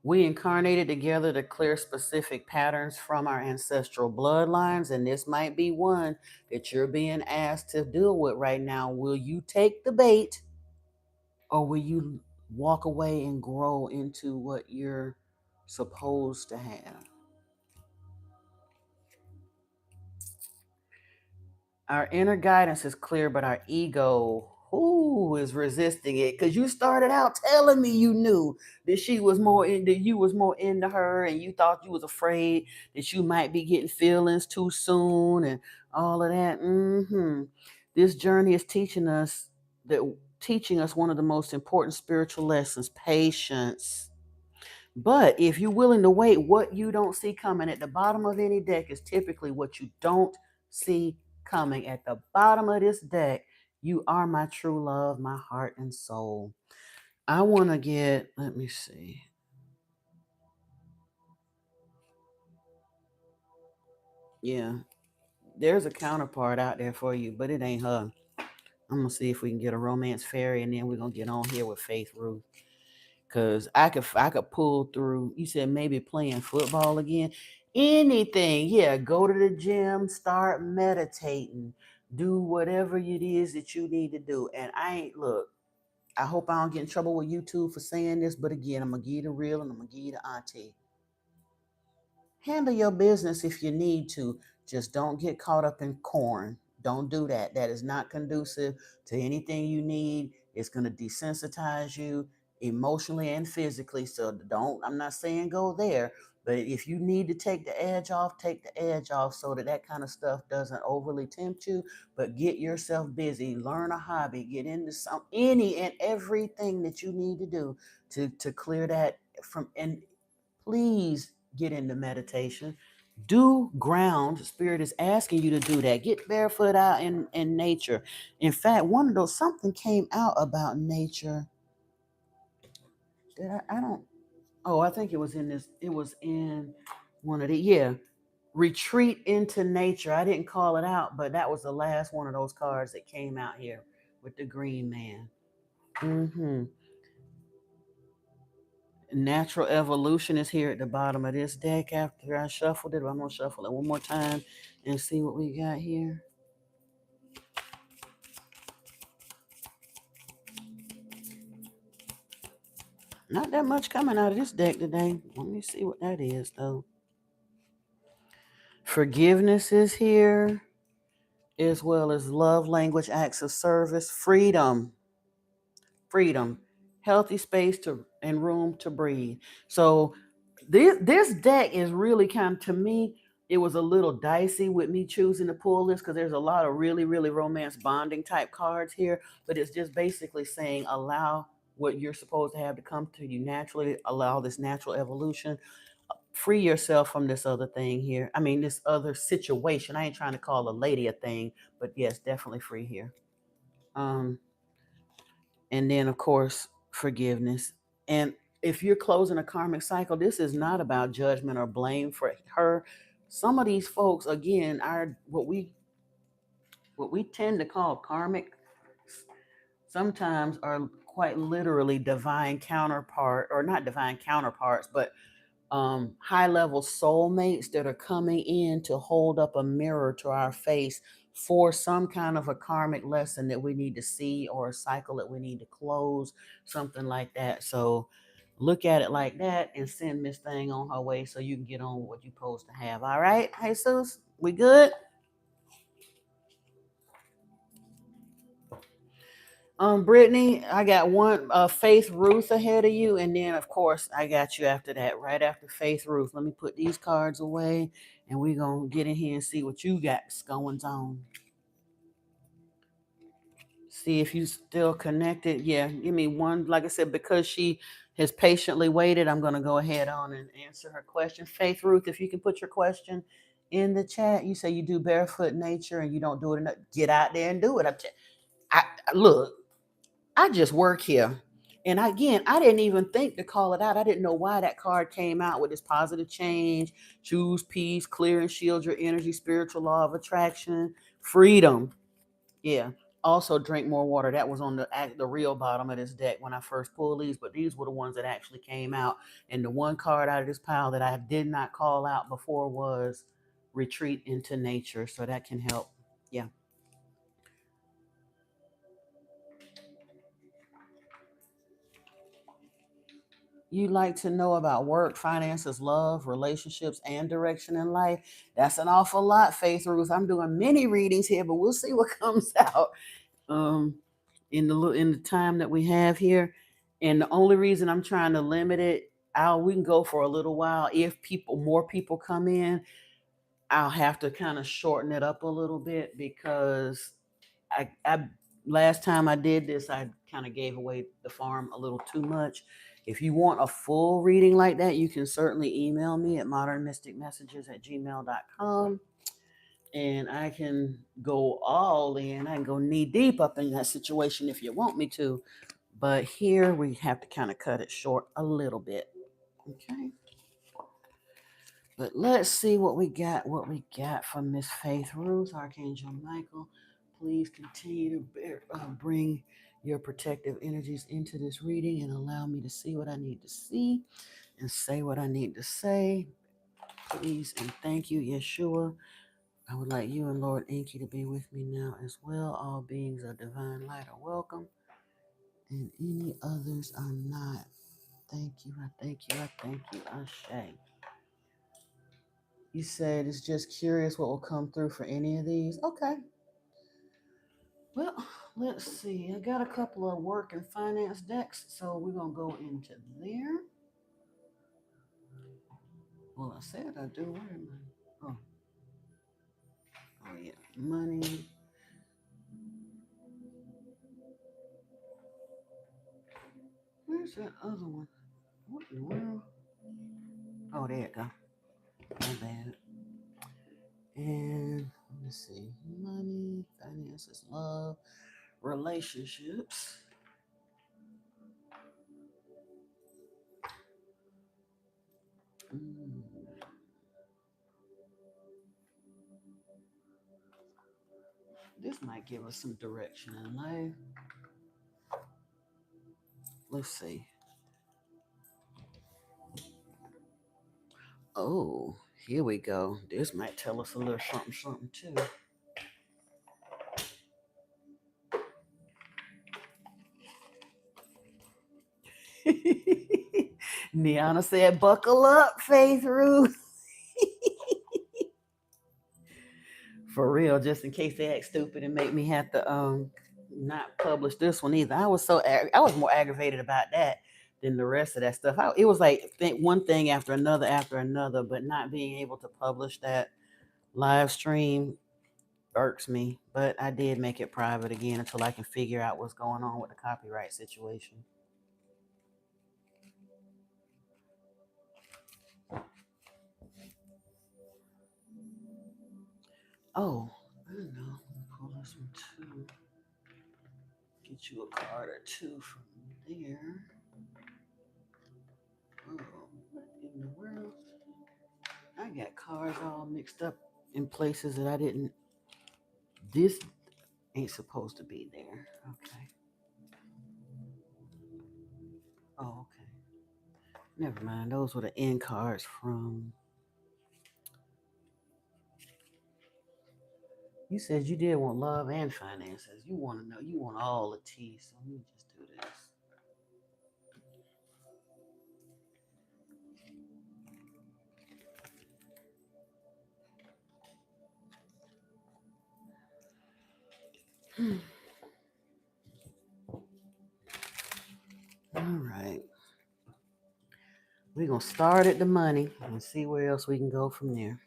We incarnated together to clear specific patterns from our ancestral bloodlines, and this might be one that you're being asked to deal with right now. Will you take the bait or will you walk away and grow into what you're supposed to have? Our inner guidance is clear, but our ego, who is resisting it? Because you started out telling me you knew that she was more into you, was more into her, and you thought you was afraid that you might be getting feelings too soon and all of that. This journey is teaching us one of the most important spiritual lessons: patience. But if you're willing to wait, what you don't see coming at the bottom of any deck is typically what you don't see coming. At the bottom of this deck, you are my true love, my heart and soul. I want to let me see. Yeah, there's a counterpart out there for you, but it ain't her. I'm going to see if we can get a romance fairy and then we're going to get on here with Faith Ruth. Cause I could pull through. You said maybe playing football again. Anything, yeah. Go to the gym, start meditating, Do whatever it is that you need to do. And look, I hope I don't get in trouble with YouTube for saying this, but again, I'm going to give you the real and I'm going to give you the auntie. Handle your business if you need to. Just don't get caught up in corn. Don't do that. That is not conducive to anything you need. It's going to desensitize you emotionally and physically. So I'm not saying go there, but if you need to take the edge off, take the edge off so that that kind of stuff doesn't overly tempt you. But get yourself busy, learn a hobby, get into any and everything that you need to do to clear that from. And please get into meditation. Do ground. Spirit is asking you to do that. Get barefoot out in nature. In fact, one of those, something came out about nature. Did I don't, oh, I think it was in this, it was in one of the, yeah, retreat into nature. I didn't call it out, but that was the last one of those cards that came out here with the green man. Mm-hmm. Natural evolution is here at the bottom of this deck after I shuffled it. I'm going to shuffle it one more time and see what we got here. Not that much coming out of this deck today. Let me see what that is, though. Forgiveness is here, as well as love, language, acts of service, freedom, healthy space to and room to breathe. So this deck is really kind of, to me, it was a little dicey with me choosing to pull this because there's a lot of really, really romance bonding type cards here, but it's just basically saying allow what you're supposed to have to come to you naturally, allow this natural evolution, free yourself from this other thing here. I mean, this other situation. I ain't trying to call a lady a thing, but yes, definitely free here. Um, and then of course forgiveness. And if you're closing a karmic cycle, this is not about judgment or blame for her. Some of these folks, again, are what we tend to call karmic, sometimes are quite literally divine counterpart, or not divine counterparts, but high level soulmates that are coming in to hold up a mirror to our face for some kind of a karmic lesson that we need to see, or a cycle that we need to close, something like that. So look at it like that and send Miss Thing on her way so you can get on what you're supposed to have. All right, Jesus, we good? Brittany, I got one Faith Ruth ahead of you, and then of course I got you after that, right after Faith Ruth. Let me put these cards away and we're gonna get in here and see what you got going on. See if you still connected. Yeah, give me one. Like I said, because she has patiently waited, I'm gonna go ahead on and answer her question. Faith Ruth, if you can put your question in the chat. You say you do barefoot nature and you don't do it enough. Get out there and do it. Look, I just work here. And again, I didn't even think to call it out. I didn't know why that card came out with this positive change, choose peace, clear and shield your energy, spiritual law of attraction, freedom. Yeah. Also drink more water. That was on the real bottom of this deck when I first pulled these, but these were the ones that actually came out. And the one card out of this pile that I did not call out before was retreat into nature. So that can help. Yeah. You like to know about work, finances, love, relationships, and direction in life. That's an awful lot, Faith Ruth. I'm doing many readings here, but we'll see what comes out um, in the time that we have here. And the only reason I'm trying to limit it, we can go for a little while. If more people come in, I'll have to kind of shorten it up a little bit because I last time I did this, I kind of gave away the farm a little too much. If you want a full reading like that, you can certainly email me at modernmysticmessages@gmail.com and I can go all in. I can go knee deep up in that situation if you want me to. But here we have to kind of cut it short a little bit. Okay. But let's see what we got. What we got from Miss Faith Ruth, Archangel Michael. Please continue to bring your protective energies into this reading and allow me to see what I need to see and say what I need to say. Please and thank you, Yeshua, I would like you and Lord Inky to be with me now as well. All beings of divine light are welcome, and any others are not. Thank you, I thank you, I thank you, Ashe. You said it's just curious what will come through for any of these. Okay. Well, let's see. I got a couple of work and finance decks, so we're going to go into there. Well, I said I do. Where am I? Oh yeah. Money. Where's that other one? What in the world? Oh, there it go. My bad. And let's see. Money, finances, love, relationships. Mm. This might give us some direction in life. Let's see. Oh, here we go. This might tell us a little something, something too. Niana said, buckle up, Faith Ruth. For real, just in case they act stupid and make me have to not publish this one either. I was more aggravated about that than the rest of that stuff. It was like one thing after another, but not being able to publish that live stream irks me. But I did make it private again until I can figure out what's going on with the copyright situation. Oh, I don't know. Pull this one too. Get you a card or two from there. Oh, what in the world? I got cards all mixed up in places that I didn't. This ain't supposed to be there. Okay. Oh, okay. Never mind. Those were the end cards from. You said you did want love and finances. You want to know. You want all the tea. So let me just do this. All right. We're going to start at the money and see where else we can go from there.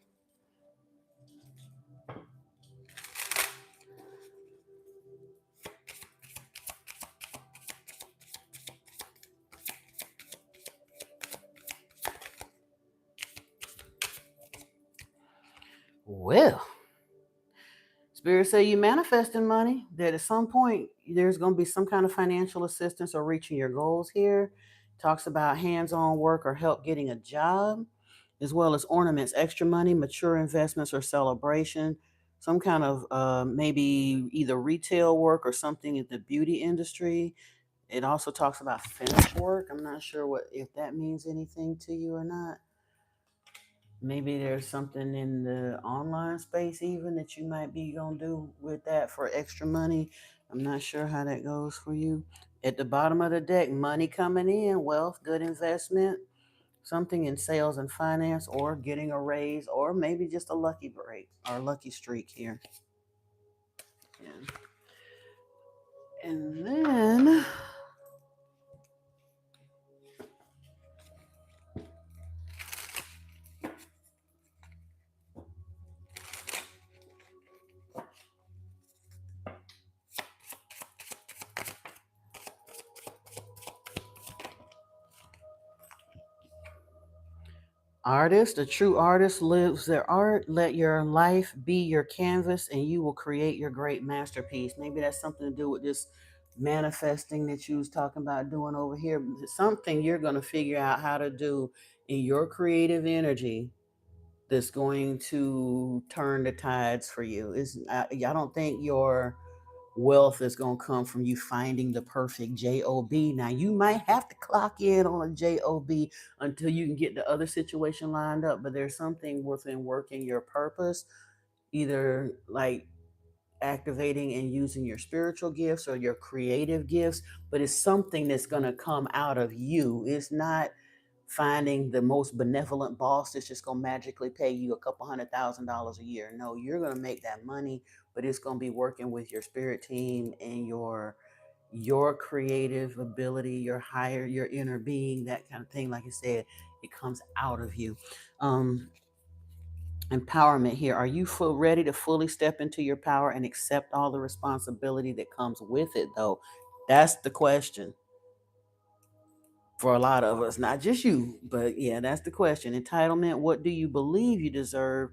Well, Spirit say you manifesting money, that at some point there's going to be some kind of financial assistance or reaching your goals here. Talks about hands-on work or help getting a job, as well as ornaments, extra money, mature investments or celebration, some kind of maybe either retail work or something in the beauty industry. It also talks about finished work. I'm not sure if that means anything to you or not. Maybe there's something in the online space even that you might be gonna do with that for extra money. I'm not sure how that goes for you. At the bottom of the deck, money coming in, wealth, good investment, something in sales and finance, or getting a raise, or maybe just a lucky break or lucky streak here. Yeah. And then artist, a true artist lives their art. Let your life be your canvas and you will create your great masterpiece. Maybe that's something to do with this manifesting that you was talking about doing over here. Something you're going to figure out how to do in your creative energy that's going to turn the tides for you. I don't think your wealth is going to come from you finding the perfect job. Now you might have to clock in on a job until you can get the other situation lined up, but there's something within working your purpose, either like activating and using your spiritual gifts or your creative gifts, but it's something that's going to come out of you. It's not finding the most benevolent boss that's just going to magically pay you a couple $100,000 a year. No, you're going to make that money, but it's going to be working with your spirit team and your creative ability, your higher, your inner being, that kind of thing. Like I said, it comes out of you. Um, Empowerment here. Are you ready to fully step into your power and accept all the responsibility that comes with it, though? That's the question for a lot of us, not just you, but yeah, that's the question. Entitlement. What do you believe you deserve?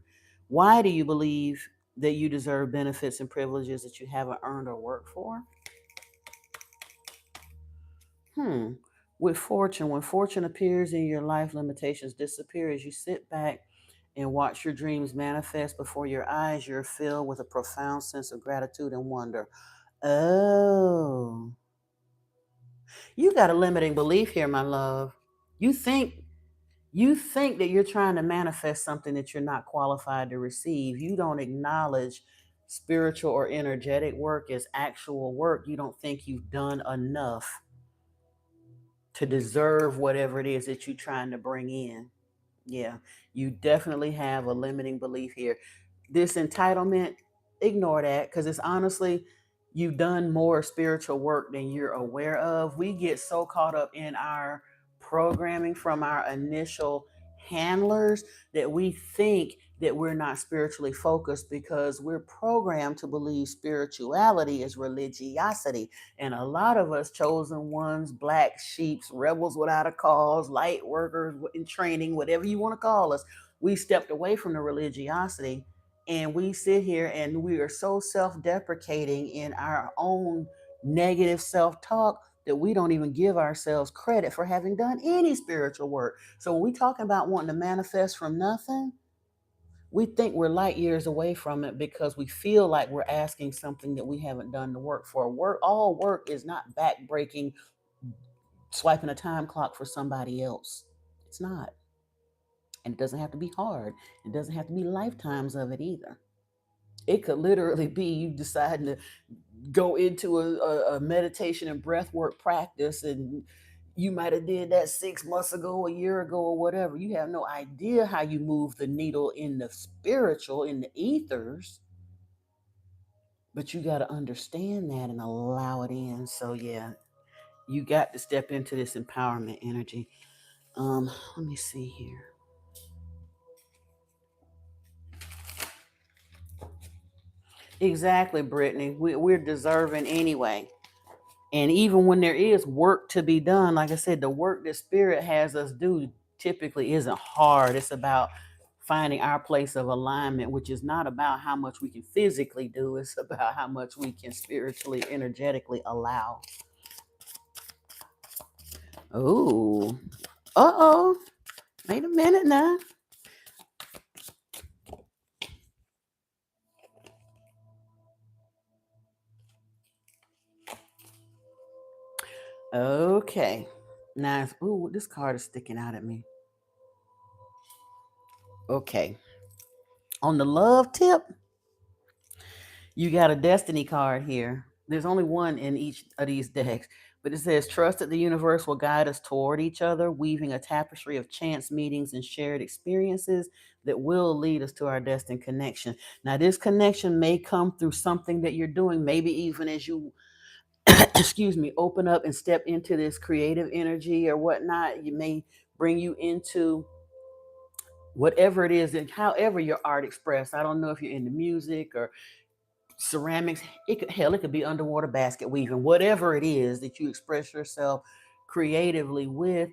Why do you believe that you deserve benefits and privileges that you haven't earned or worked for? Hmm. With fortune, when fortune appears in your life, limitations disappear. As you sit back and watch your dreams manifest before your eyes, you're filled with a profound sense of gratitude and wonder. Oh, you got a limiting belief here, my love. You think you think that you're trying to manifest something that you're not qualified to receive. You don't acknowledge spiritual or energetic work as actual work. You don't think you've done enough to deserve whatever it is that you're trying to bring in. Yeah, you definitely have a limiting belief here. This entitlement, ignore that because it's honestly, you've done more spiritual work than you're aware of. We get so caught up in our programming from our initial handlers that we think that we're not spiritually focused because we're programmed to believe spirituality is religiosity. And a lot of us chosen ones, black sheeps, rebels without a cause, light workers in training, whatever you want to call us, we stepped away from the religiosity and we sit here and we are so self-deprecating in our own negative self-talk that we don't even give ourselves credit for having done any spiritual work. So when we talking about wanting to manifest from nothing, we think we're light years away from it because we feel like we're asking something that we haven't done the work for. Work, all work is not back breaking, swiping a time clock for somebody else. It's not. And it doesn't have to be hard. It doesn't have to be lifetimes of it either. It could literally be you deciding to go into a meditation and breath work practice, and you might have did that 6 months ago, a year ago, or whatever. You have no idea how you move the needle in the spiritual, in the ethers, but you got to understand that and allow it in. So yeah, you got to step into this empowerment energy. Let me see here. Exactly, Brittany. We're deserving anyway. And even when there is work to be done, like I said, the work that spirit has us do typically isn't hard. It's about finding our place of alignment, which is not about how much we can physically do, it's about how much we can spiritually, energetically allow. Oh, uh-oh. Wait a minute now. Okay. Now, ooh, this card is sticking out at me. Okay. On the love tip, you got a destiny card here. There's only one in each of these decks, but it says, trust that the universe will guide us toward each other, weaving a tapestry of chance meetings and shared experiences that will lead us to our destined connection. Now, this connection may come through something that you're doing, maybe even as you, excuse me, open up and step into this creative energy or whatnot. You may bring you into whatever it is and however your art expressed. I don't know if you're into music or ceramics. It could, hell, it could be underwater basket weaving, whatever it is that you express yourself creatively with.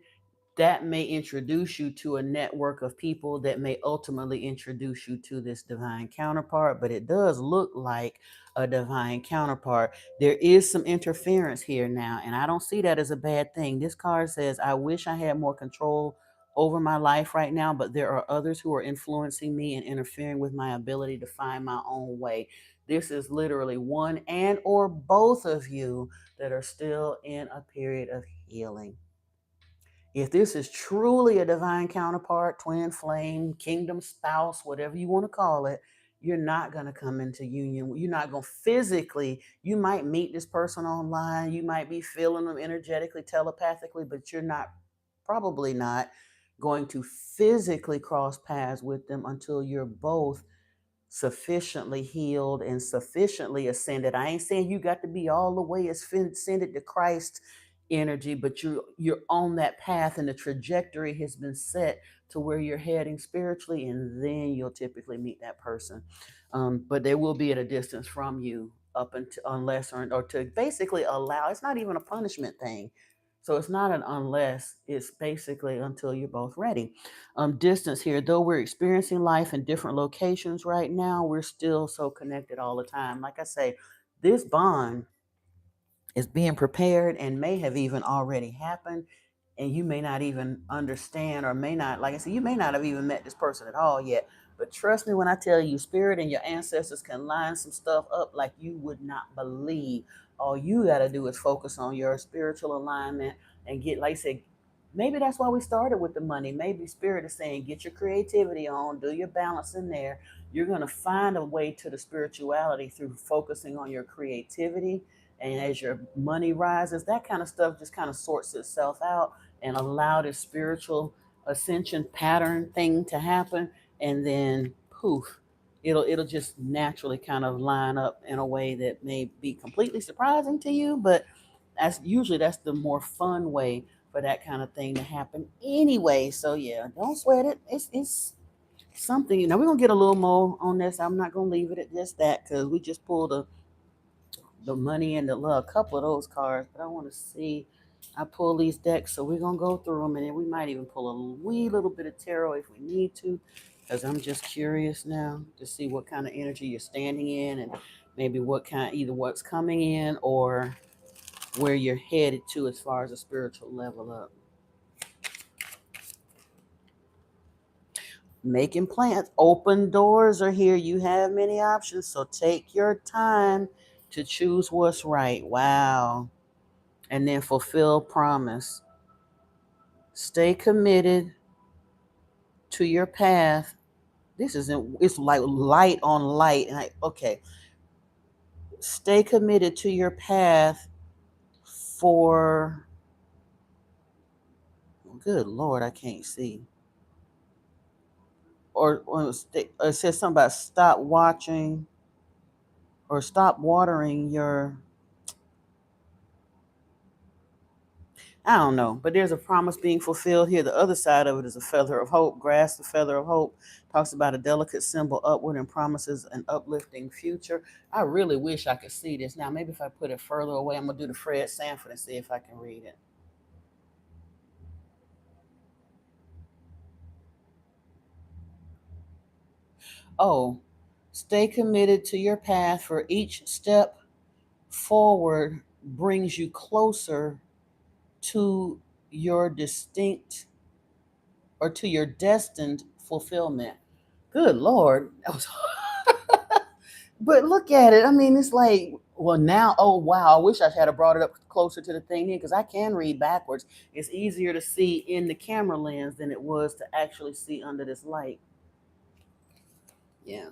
That may introduce you to a network of people that may ultimately introduce you to this divine counterpart. But it does look like a divine counterpart. There is some interference here now, and I don't see that as a bad thing. This card says, I wish I had more control over my life right now, but there are others who are influencing me and interfering with my ability to find my own way. This is literally one and or both of you that are still in a period of healing. If this is truly a divine counterpart, twin flame, kingdom spouse, whatever you want to call it, you're not going to come into union. You're not going to physically, you might meet this person online, you might be feeling them energetically, telepathically, but you're not, probably not going to physically cross paths with them until you're both sufficiently healed and sufficiently ascended. I ain't saying you got to be all the way ascended to Christ energy, but you're on that path and the trajectory has been set to where you're heading spiritually, and then you'll typically meet that person. But they will be at a distance from you up until unless or to basically allow. It's not even a punishment thing. So it's not an unless, it's basically until you're both ready. Distance here, though we're experiencing life in different locations right now, we're still so connected all the time. Like I say, this bond is being prepared and may have even already happened, and you may not even understand, or may not, like I said, you may not have even met this person at all yet. But trust me when I tell you, spirit and your ancestors can line some stuff up like you would not believe. All you got to do is focus on your spiritual alignment and get, like I said, maybe that's why we started with the money. Maybe spirit is saying get your creativity on, do your balance in there. You're going to find a way to the spirituality through focusing on your creativity, and as your money rises, that kind of stuff just kind of sorts itself out, and allow this spiritual ascension pattern thing to happen. And then poof, it'll just naturally kind of line up in a way that may be completely surprising to you, but that's the more fun way for that kind of thing to happen anyway. So yeah, don't sweat it. It's something, we're gonna get a little more on this. I'm not gonna leave it at just that, because we just pulled the money and the love, a couple of those cards, but I want to see. I pull these decks, so we're gonna go through them, and then we might even pull a wee little bit of tarot if we need to, because I'm just curious now to see what kind of energy you're standing in, and maybe what kind, either what's coming in or where you're headed to as far as a spiritual level up. Making plans, open doors are here. You have many options, so take your time to choose what's right. Wow. And then fulfill promise. Stay committed to your path. This isn't, it's like light on light. And okay, stay committed to your path for, good Lord, I can't see. Or it says something about stop watching or stop watering your, I don't know, but there's a promise being fulfilled here. The other side of it is a feather of hope. Grass, the feather of hope, talks about a delicate symbol upward and promises an uplifting future. I really wish I could see this. Now, maybe if I put it further away, I'm going to do the Fred Sanford and see if I can read it. Oh, stay committed to your path, for each step forward brings you closer to your distinct or to your destined fulfillment. Good Lord. That was But look at it. I mean, it's like, well, now, oh, wow. I wish I had brought it up closer to the thing here, because I can read backwards. It's easier to see in the camera lens than it was to actually see under this light. Yeah.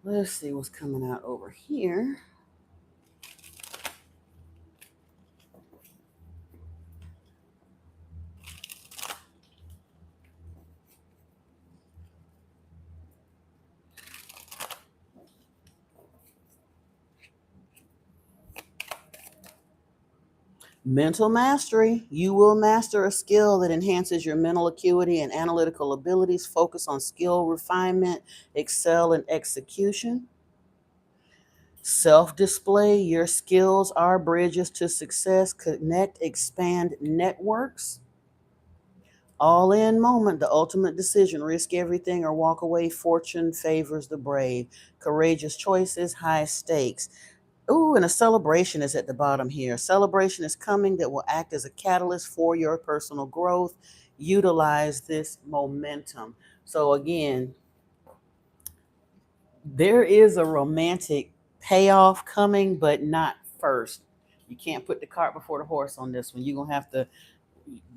Let's see what's coming out over here. Mental mastery. You will master a skill that enhances your mental acuity and analytical abilities. Focus on skill refinement, excel in execution. Self display. Your skills are bridges to success. Connect, expand networks. All in moment, the ultimate decision. Risk everything or walk away. Fortune favors the brave. Courageous choices, high stakes. Ooh, and a celebration is at the bottom here. A celebration is coming that will act as a catalyst for your personal growth. Utilize this momentum. So, again, there is a romantic payoff coming, but not first. You can't put the cart before the horse on this one. You're going to have to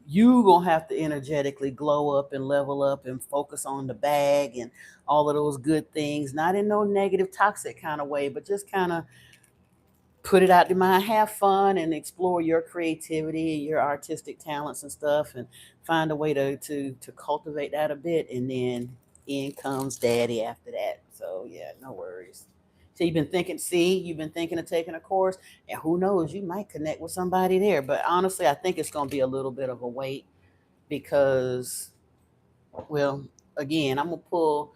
you gonna have to energetically glow up and level up and focus on the bag and all of those good things, not in no negative toxic kind of way, but just kind of put it out to mind, have fun and explore your creativity and your artistic talents and stuff, and find a way to cultivate that a bit, and then in comes daddy after that. So yeah, no worries. So you've been thinking of taking a course, and who knows, you might connect with somebody there. But honestly, I think it's going to be a little bit of a wait because, well, again, I'm gonna pull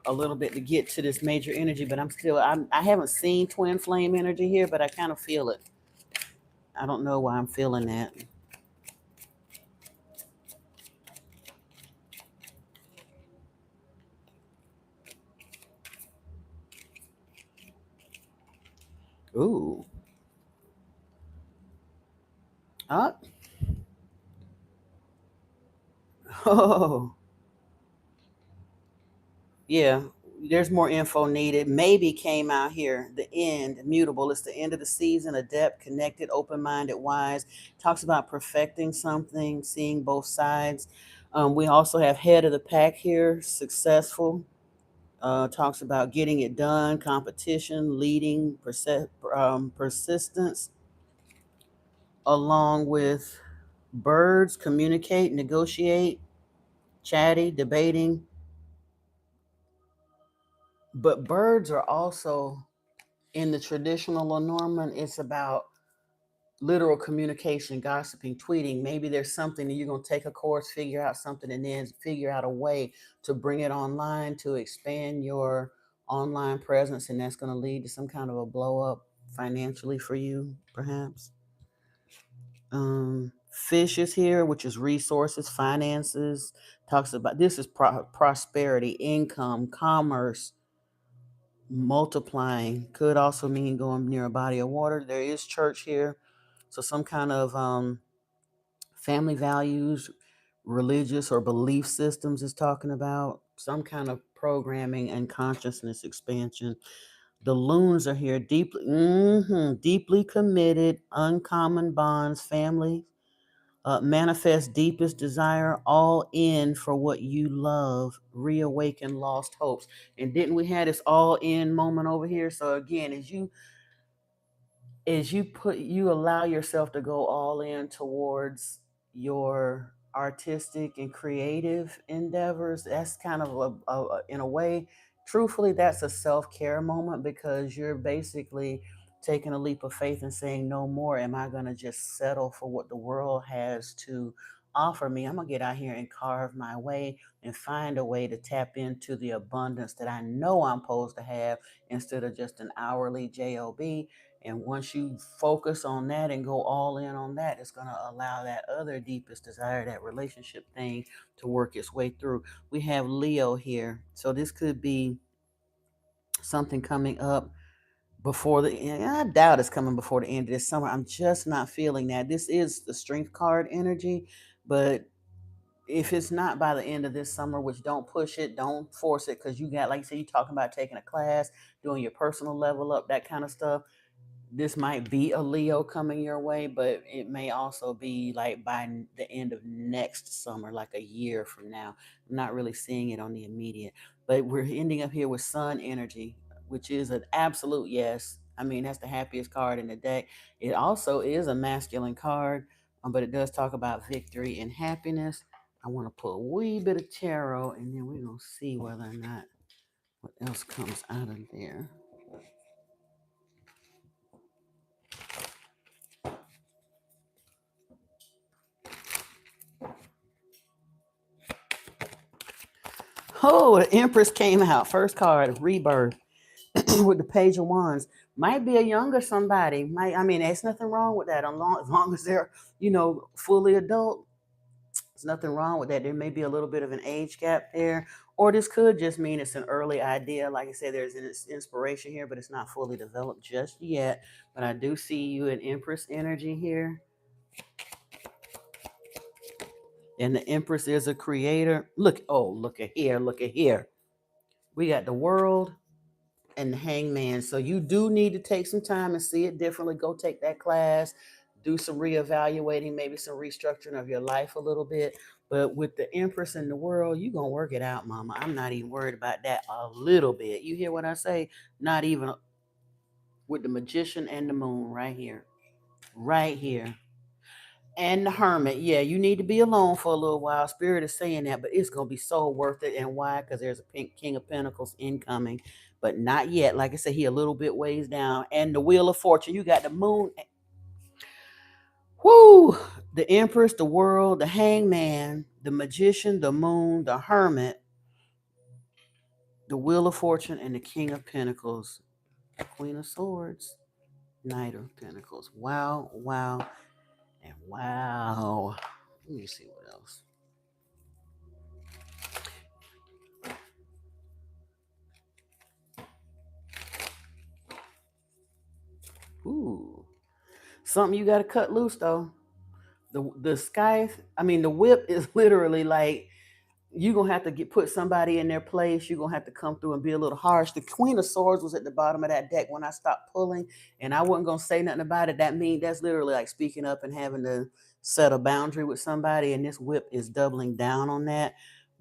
a little bit to get to this major energy, but I haven't seen twin flame energy here, but I kind of feel it. I don't know why I'm feeling that. Ooh. Uh, oh. Yeah. There's more info needed. Maybe came out here. The end, mutable. It's the end of the season. Adept, connected, open minded, wise. Talks about perfecting something, seeing both sides. We also have head of the pack here, successful. Talks about getting it done, competition, leading, persistence, along with birds, communicate, negotiate, chatty, debating. But birds are also in the traditional Lenormand, it's about literal communication, gossiping, tweeting. Maybe there's something that you're going to take a course, figure out something, and then figure out a way to bring it online to expand your online presence. And that's going to lead to some kind of a blow up financially for you, perhaps. Fish is here, which is resources, finances. Talks about this is prosperity, income, commerce, multiplying. Could also mean going near a body of water. There is church here, so some kind of family values, religious or belief systems is talking about some kind of programming and consciousness expansion. The loons are here, deeply committed, uncommon bonds, family, manifest deepest desire, all in for what you love, reawaken lost hopes. And didn't we have this all in moment over here? So again, as you allow yourself to go all in towards your artistic and creative endeavors, that's kind of in a way, truthfully, that's a self-care moment, because you're basically taking a leap of faith and saying, no more am I going to just settle for what the world has to offer me. I'm going to get out here and carve my way and find a way to tap into the abundance that I know I'm supposed to have, instead of just an hourly job. And once you focus on that and go all in on that, it's going to allow that other deepest desire, that relationship thing, to work its way through. We have Leo here. So this could be something coming up before the end. I doubt it's coming before the end of this summer. I'm just not feeling that. This is the strength card energy, but if it's not by the end of this summer, which, don't push it, don't force it, because you got, like you said, you talking about taking a class, doing your personal level up, that kind of stuff. This might be a Leo coming your way, but it may also be like by the end of next summer, like a year from now. I'm not really seeing it on the immediate, but we're ending up here with Sun energy, which is an absolute yes. I mean, that's the happiest card in the deck. It also is a masculine card, but it does talk about victory and happiness. I want to put a wee bit of tarot, and then we're going to see whether or not what else comes out of there. Oh, the Empress came out. First card, rebirth, with the Page of Wands. Might be a younger somebody. Might, I mean, there's nothing wrong with that. As long as they're, fully adult, there's nothing wrong with that. There may be a little bit of an age gap there, or this could just mean it's an early idea. Like I said, there's an inspiration here, but it's not fully developed just yet. But I do see you in Empress energy here, and the Empress is a creator. Look at here, look at here. We got the World and the Hangman. So you do need to take some time and see it differently. Go take that class. do some reevaluating, maybe some restructuring of your life a little bit. But with the Empress in the world, you're going to work it out, mama. I'm not even worried about that a little bit. You hear what I say? Not even with the Magician and the Moon right here. Right here. And the Hermit. Yeah, you need to be alone for a little while. Spirit is saying that, but it's going to be so worth it. And why? Because there's a pink King of Pentacles incoming, but not yet. Like I said, he a little bit ways down. And the Wheel of Fortune. You got the Moon. Whoo! The Empress, the World, the Hangman, the Magician, the Moon, the Hermit, the Wheel of Fortune, and the King of Pentacles, Queen of Swords, Knight of Pentacles. Wow, wow, and wow. Let me see what else. Ooh, something you got to cut loose though. The sky, I mean, the whip is literally like you're gonna have to put somebody in their place. You're gonna have to come through and be a little harsh. The Queen of Swords was at the bottom of that deck when I stopped pulling, and I wasn't gonna say nothing about it. That's literally like speaking up and having to set a boundary with somebody, and this whip is doubling down on that.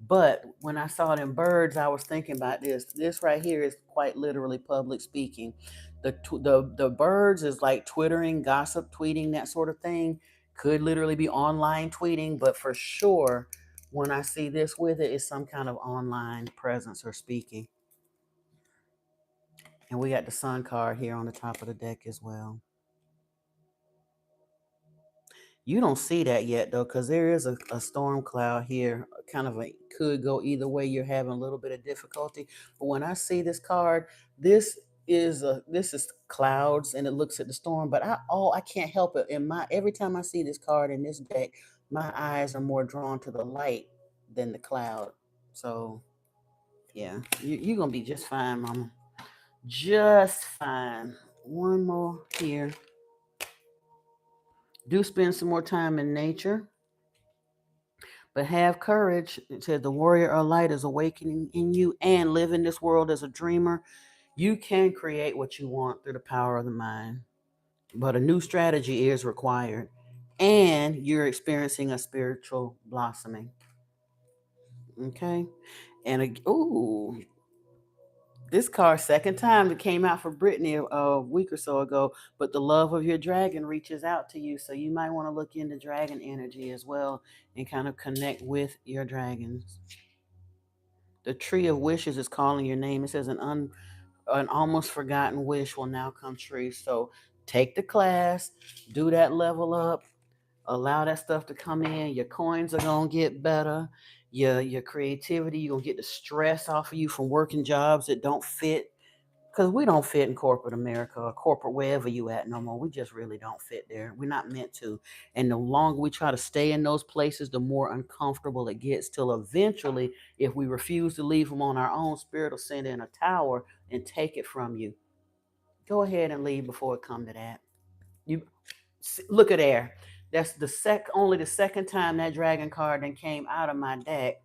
But when I saw them birds, I was thinking about this. This right here is quite literally public speaking. The birds is like twittering, gossip, tweeting, that sort of thing. Could literally be online tweeting, but for sure when I see this with it, it's some kind of online presence or speaking. And we got the Sun card here on the top of the deck as well. You don't see that yet though, because there is a storm cloud here. Kind of could go either way. You're having a little bit of difficulty. But when I see this card, this is clouds and it looks at the storm. But I can't help it. Every time I see this card in this deck, my eyes are more drawn to the light than the cloud. So yeah, you're gonna be just fine, mama. Just fine. One more here. Do spend some more time in nature, but have courage. It said the warrior of light is awakening in you and live in this world as a dreamer. You can create what you want through the power of the mind, but a new strategy is required, and you're experiencing a spiritual blossoming. Okay, and ooh, this card, second time it came out for Brittany a week or so ago, but the love of your dragon reaches out to you. So you might want to look into dragon energy as well and kind of connect with your dragons. The tree of wishes is calling your name. It says an almost forgotten wish will now come true. So take the class, do that level up, allow that stuff to come in. Your coins are gonna get better. Your creativity, you're gonna get the stress off of you from working jobs that don't fit, because we don't fit in corporate America or corporate wherever you at no more. We just really don't fit there. We're not meant to. And the longer we try to stay in those places, the more uncomfortable it gets, till eventually, if we refuse to leave them on our own, Spirit will send in a tower and take it from you. Go ahead and leave before it come to that. You look at there. That's only the second time that dragon card then came out of my deck.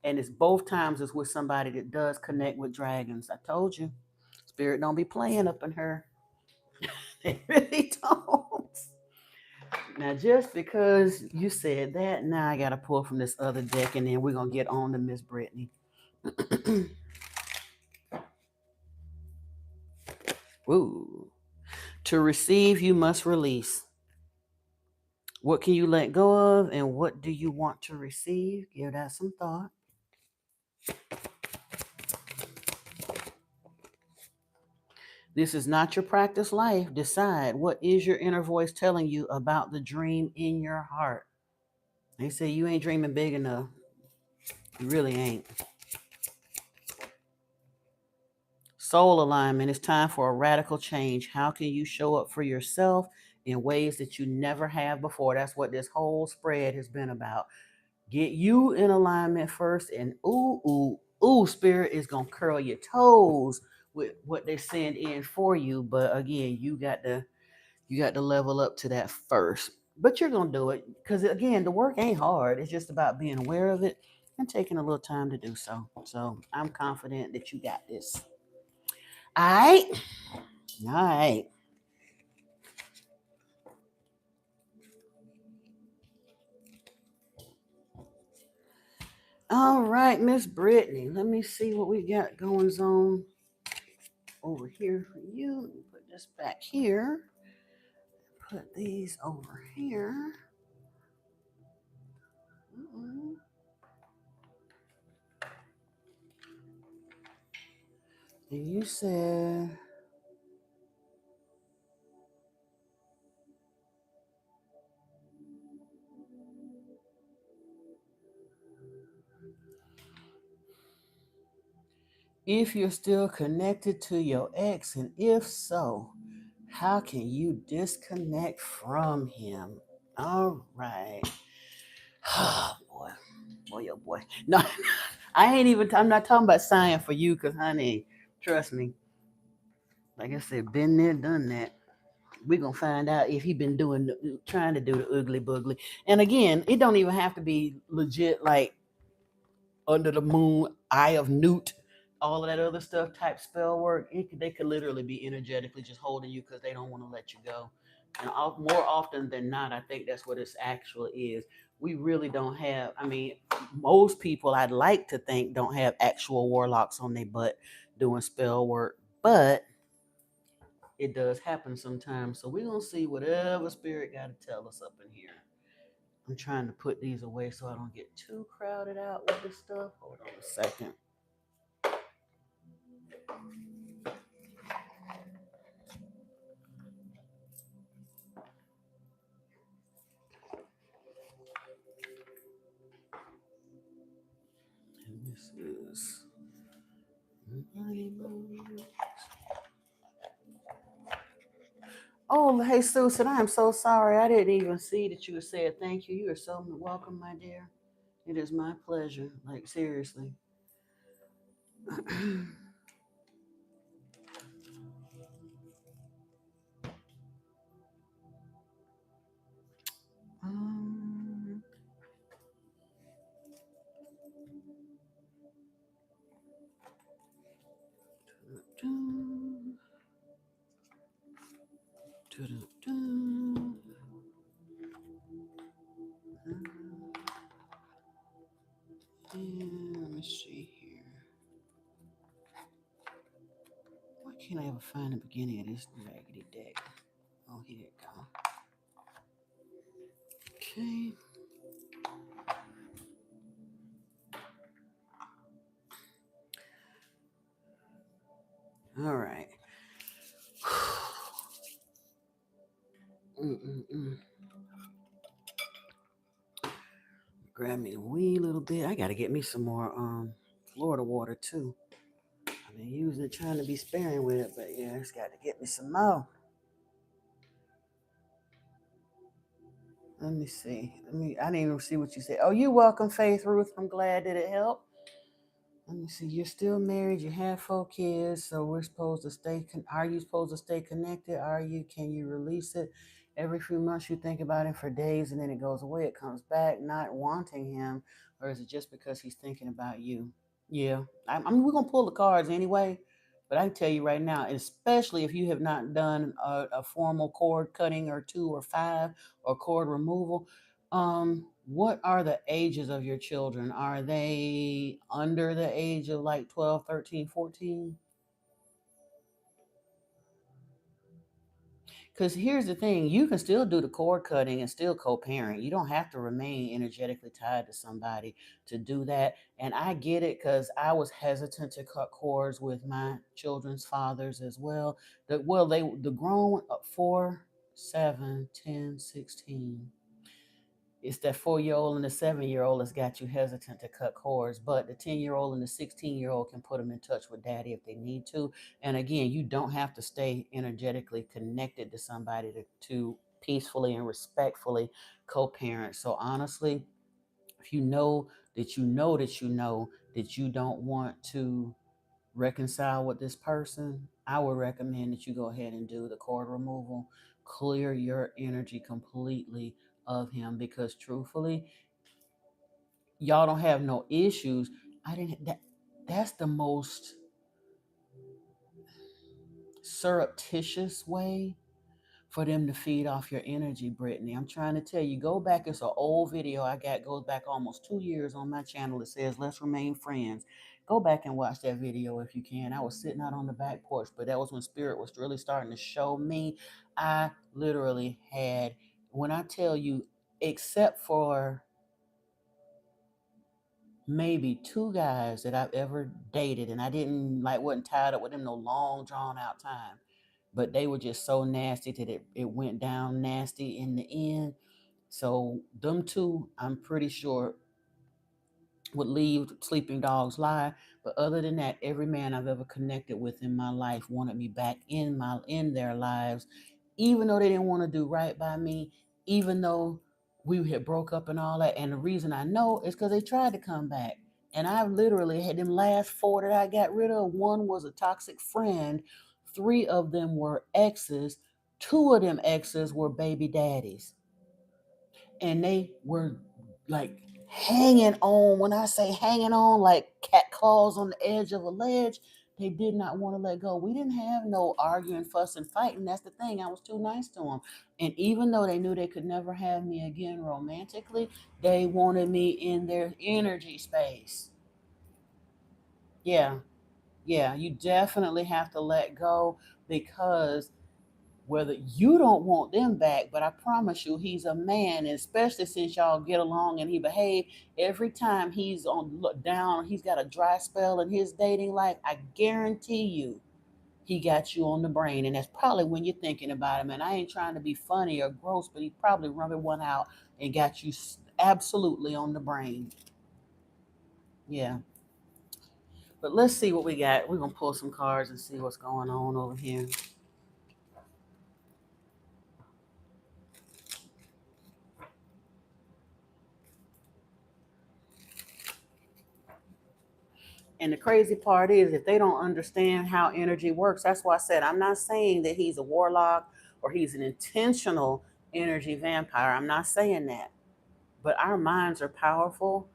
And it's both times it's with somebody that does connect with dragons. I told you. Spirit don't be playing up in her. They really don't. Now, just because you said that, now I got to pull from this other deck, and then we're going to get on to Miss Brittany. Ooh. To receive, you must release. What can you let go of, and what do you want to receive? Give that some thought. This is not your practice life. Decide, what is your inner voice telling you about the dream in your heart? They say you ain't dreaming big enough. You really ain't. Soul alignment. It's time for a radical change. How can you show up for yourself in ways that you never have before? That's what this whole spread has been about. Get you in alignment first, and spirit is gonna curl your toes with what they send in for you. But again, you got to level up to that first. But you're gonna do it, because again, the work ain't hard. It's just about being aware of it and taking a little time to do so. So I'm confident that you got this. All right. All right. All right, Miss Brittany. Let me see what we got going on over here for you. Let me put this back here. Put these over here. Mm-mm. And you said, if you're still connected to your ex, and if so, how can you disconnect from him? All right. Oh boy, boy, oh boy. No, I ain't even. I'm not talking about sign for you, cause honey, trust me. Like I said, been there, done that. We're gonna find out if he been trying to do the ugly boogly. And again, it don't even have to be legit like under the moon, eye of newt, all of that other stuff type spell work. They could literally be energetically just holding you because they don't want to let you go. And more often than not, I think that's what this actually is. We really don't have. I mean, most people I'd like to think don't have actual warlocks on their butt doing spell work, but it does happen sometimes. So we're gonna see whatever spirit got to tell us up in here. I'm trying to put these away so I don't get too crowded out with this stuff. Hold on a second. And this is. Oh, hey, Susan, I am so sorry. I didn't even see that you said thank you. You are so welcome, my dear. It is my pleasure. Like, seriously. um, doo-doo, doo-doo-doo. And let me see here. Why can't I ever find the beginning of this raggedy deck? Oh, here it go. Okay. All right. Mm-mm-mm. Grab me a wee little bit. I gotta get me some more Florida water too. I've been using it, trying to be sparing with it, but yeah, it's got to get me some more. Let me see. I didn't even see what you said. Oh, you're welcome, Faith Ruth. I'm glad that it helped. Let me see. You're still married. You have 4 kids. So we're supposed to stay. Are you supposed to stay connected? Are you? Can you release it? Every few months you think about him for days and then it goes away. It comes back, not wanting him, or is it just because he's thinking about you? Yeah. I mean, we're gonna pull the cards anyway. But I can tell you right now, especially if you have not done a formal cord cutting or 2 or 5 or cord removal, what are the ages of your children? Are they under the age of like 12, 13, 14? Because here's the thing, you can still do the cord cutting and still co-parent. You don't have to remain energetically tied to somebody to do that. And I get it because I was hesitant to cut cords with my children's fathers as well. The grown 4, 7, 10, 16. It's that 4-year old and the 7-year old that's got you hesitant to cut cords, but the 10-year old and the 16-year old can put them in touch with daddy if they need to. And again, you don't have to stay energetically connected to somebody to peacefully and respectfully co-parent. So honestly, if you know that you know that you know that you don't want to reconcile with this person, I would recommend that you go ahead and do the cord removal, clear your energy completely of him, because truthfully, y'all don't have no issues. I didn't that That's the most surreptitious way for them to feed off your energy, Brittany. I'm trying to tell you, go back. It's an old video I got, goes back almost 2 years on my channel. It says, let's remain friends. Go back and watch that video if you can. I was sitting out on the back porch, but that was when Spirit was really starting to show me. I literally had, when I tell you, except for maybe two guys that I've ever dated, and I didn't like, wasn't tied up with them no long drawn out time, but they were just so nasty that it went down nasty in the end. So them two, I'm pretty sure would leave Sleeping Dogs Lie. But other than that, every man I've ever connected with in my life wanted me back in their lives, even though they didn't want to do right by me, even though we had broke up and all that. And the reason I know is because they tried to come back. And I literally had them last four that I got rid of. One was a toxic friend. Three of them were exes. Two of them exes were baby daddies, and they were like hanging on. When I say hanging on, like cat claws on the edge of a ledge, they did not want to let go. We didn't have no arguing, fussing, fighting. That's the thing. I was too nice to them. And even though they knew they could never have me again romantically, they wanted me in their energy space. Yeah, yeah, you definitely have to let go, because whether you don't want them back, but I promise you, he's a man, and especially since y'all get along and he behave, every time he's on look down, he's got a dry spell in his dating life, I guarantee you he got you on the brain. And that's probably when you're thinking about him. And I ain't trying to be funny or gross, but he probably rubbing one out and got you absolutely on the brain. Yeah. But let's see what we got. We're gonna pull some cards and see what's going on over here. And the crazy part is, if they don't understand how energy works, that's why I said I'm not saying that he's a warlock or he's an intentional energy vampire. I'm not saying that. But our minds are powerful.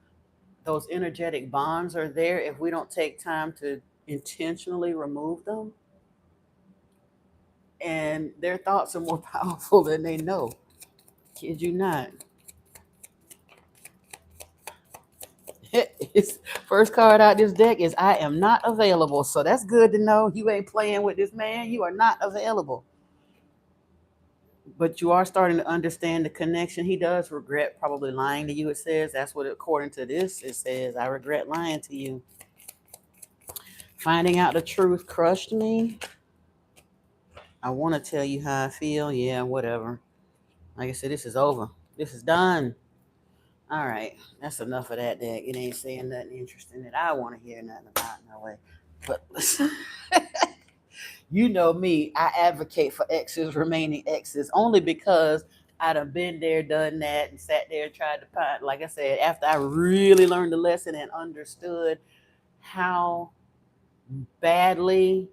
Those energetic bonds are there. If we don't take time to intentionally remove them, and their thoughts are more powerful than they know. Kid you not. His first card out this deck is I am not available. So that's good to know. You ain't playing with this man. You are not available. But you are starting to understand the connection. He does regret probably lying to you. It says that's what, according to this, it says, I regret lying to you. Finding out the truth crushed me. I want to tell you how I feel. Yeah, whatever. Like I said, this is over. This is done. All right, that's enough of that deck. It ain't saying nothing interesting that I want to hear nothing about. No way. But listen, you know me, I advocate for exes remaining exes only because I'd have been there, done that, and sat there and tried to find, like I said, after I really learned the lesson and understood how badly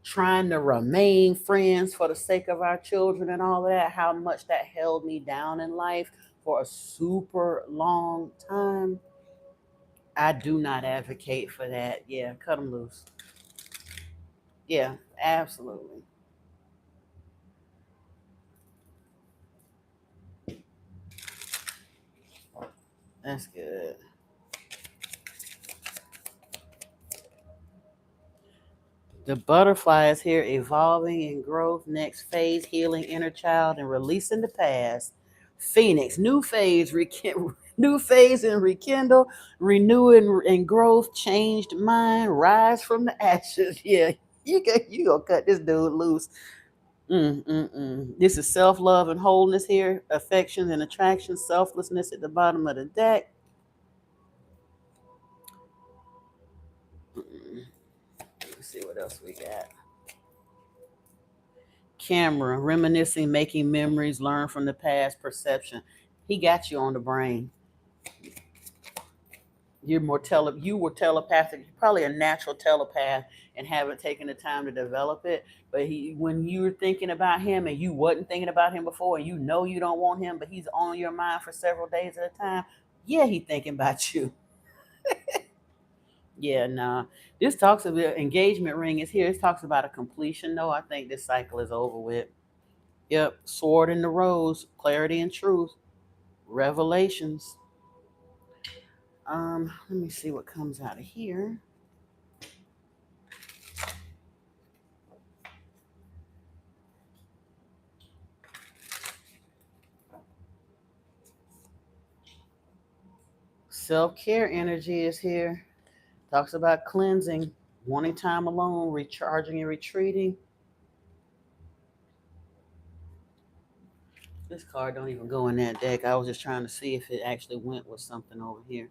trying to remain friends for the sake of our children and all of that, how much that held me down in life for a super long time. I do not advocate for that. Yeah, cut them loose. Yeah, absolutely. That's good. The butterfly is here, evolving in growth, next phase, healing inner child and releasing the past. Phoenix, new phase, new phase and rekindle, renew and growth, changed mind, rise from the ashes. Yeah, you gonna cut this dude loose. This is self love and wholeness here, affection and attraction, selflessness at the bottom of the deck. Let's see what else we got. Camera, reminiscing, making memories, learn from the past, perception. He got you on the brain. You were telepathic. You're probably a natural telepath and haven't taken the time to develop it. But when you were thinking about him and you wasn't thinking about him before, and you know you don't want him, but he's on your mind for several days at a time. Yeah, he thinking about you. Yeah, nah. This talks about engagement ring is here. It talks about a completion though. I think this cycle is over with. Yep, sword in the rose, clarity and truth, revelations. Let me see what comes out of here. Self-care energy is here. Talks about cleansing, wanting time alone, recharging and retreating. This card don't even go in that deck. I was just trying to see if it actually went with something over here.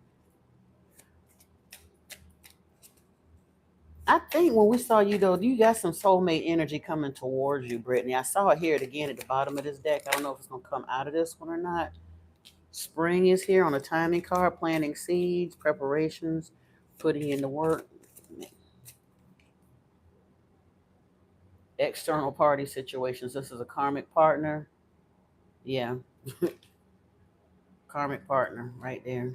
I think when we saw you though, you got some soulmate energy coming towards you, Brittany. I saw it here again at the bottom of this deck. I don't know if it's gonna come out of this one or not. Spring is here on a timing card, planting seeds, preparations, putting in the work. External party situations. This is a karmic partner. Yeah, karmic partner right there.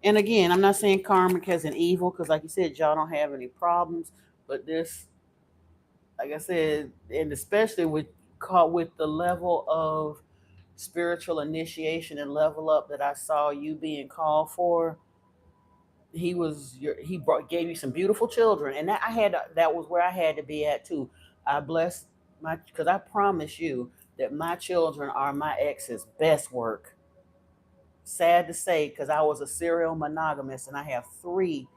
And again, I'm not saying karmic as an evil because, like you said, y'all don't have any problems. But this, like I said, and especially with caught with the level of spiritual initiation and level up that I saw you being called for, he gave you some beautiful children, and that was where I had to be at too. I blessed my because I promise you that my children are my ex's best work. Sad to say, because I was a serial monogamist and I have three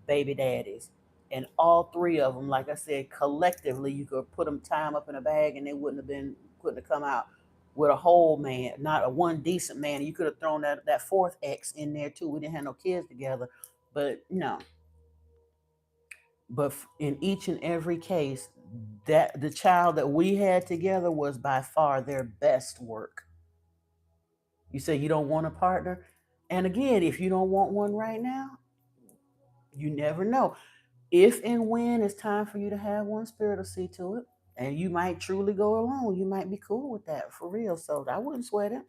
baby daddies. And all three of them, like I said, collectively, you could put them, tie them up in a bag, and they couldn't have come out with a whole man, not a one decent man. You could have thrown that fourth ex in there too. We didn't have no kids together, but no. But in each and every case, that the child that we had together was by far their best work. You say you don't want a partner, and again, if you don't want one right now, you never know. If and when it's time for you to have one, spirit will see to it. And you might truly go alone. You might be cool with that for real. So I wouldn't sweat it.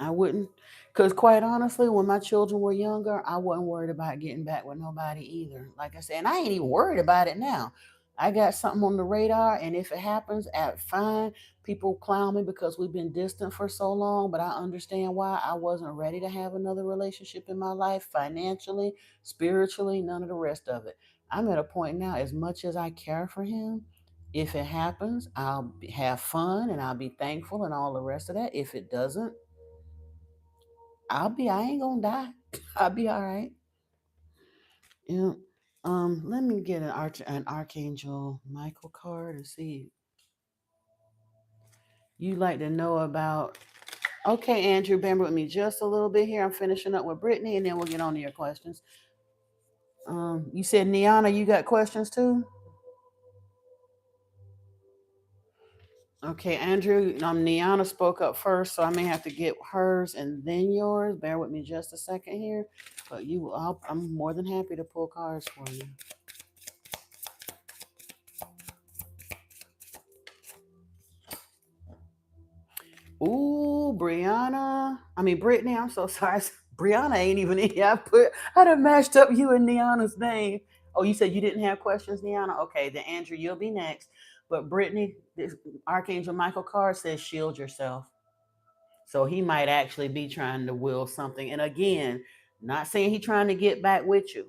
I wouldn't. Because quite honestly, when my children were younger, I wasn't worried about getting back with nobody either. Like I said, and I ain't even worried about it now. I got something on the radar, and if it happens, fine. People clown me because we've been distant for so long, but I understand why. I wasn't ready to have another relationship in my life, financially, spiritually, none of the rest of it. I'm at a point now, as much as I care for him, if it happens, have fun and I'll be thankful and all the rest of that. If it doesn't, I ain't gonna die. I'll be all right. Yeah. Let me get an Archangel Michael card and see. You like to know about. Okay, Andrew, bear with me just a little bit here. I'm finishing up with Brittany, and then we'll get on to your questions. You said Niana, you got questions too. Okay, Andrew, Niana spoke up first, so I may have to get hers and then yours. Bear with me just a second here, but I'm more than happy to pull cards for you. Ooh, Brittany, I'm so sorry. Brianna ain't even in here. I done mashed up you and Niana's name. Oh, you said you didn't have questions, Niana? Okay, then Andrew, you'll be next. But Brittany, this Archangel Michael card says shield yourself. So he might actually be trying to will something. And again, not saying he's trying to get back with you,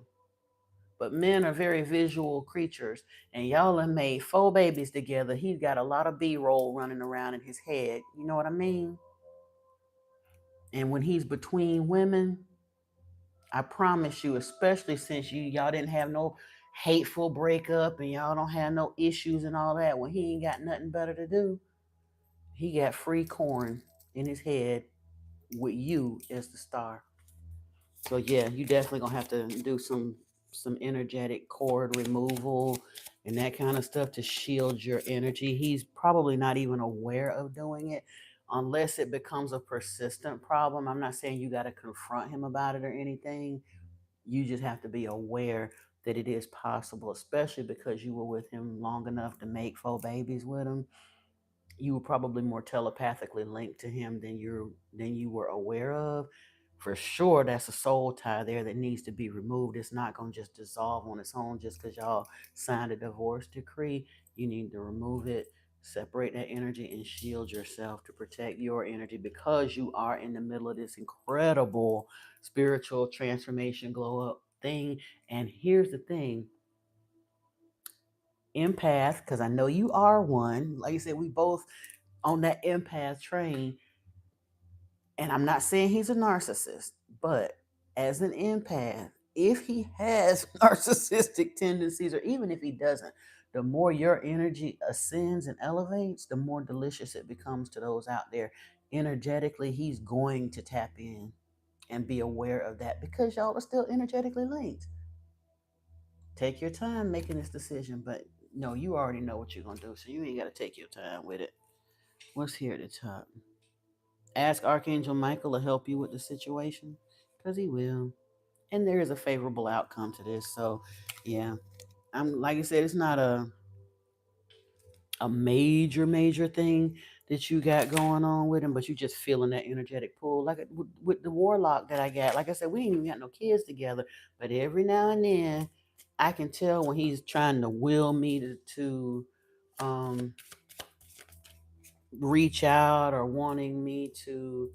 but men are very visual creatures. And y'all have made four babies together. He's got a lot of B-roll running around in his head. You know what I mean? And when he's between women, I promise you, especially since y'all didn't have no hateful breakup and y'all don't have no issues and all that, when he ain't got nothing better to do, he got free corn in his head with you as the star. So yeah, you definitely gonna have to do some energetic cord removal and that kind of stuff to shield your energy. He's probably not even aware of doing it unless it becomes a persistent problem. I'm not saying you got to confront him about it or anything. You just have to be aware that it is possible, especially because you were with him long enough to make four babies with him. You were probably more telepathically linked to him than you were aware of. For sure, that's a soul tie there that needs to be removed. It's not going to just dissolve on its own just because y'all signed a divorce decree. You need to remove it. Separate that energy and shield yourself to protect your energy because you are in the middle of this incredible spiritual transformation glow up thing. And here's the thing, empath, because I know you are one. Like I said, we both on that empath train. And I'm not saying he's a narcissist, but as an empath, if he has narcissistic tendencies, or even if he doesn't, the more your energy ascends and elevates, the more delicious it becomes to those out there. Energetically, he's going to tap in and be aware of that because y'all are still energetically linked. Take your time making this decision, but no, you already know what you're going to do, so you ain't got to take your time with it. What's here at the top? Ask Archangel Michael to help you with the situation because he will. And there is a favorable outcome to this. So, yeah, I'm like I said, it's not a major thing that you got going on with him, but you just feeling that energetic pull. Like with the warlock that I got, like I said, we ain't even got no kids together, but every now and then I can tell when he's trying to will me to um, reach out or wanting me to,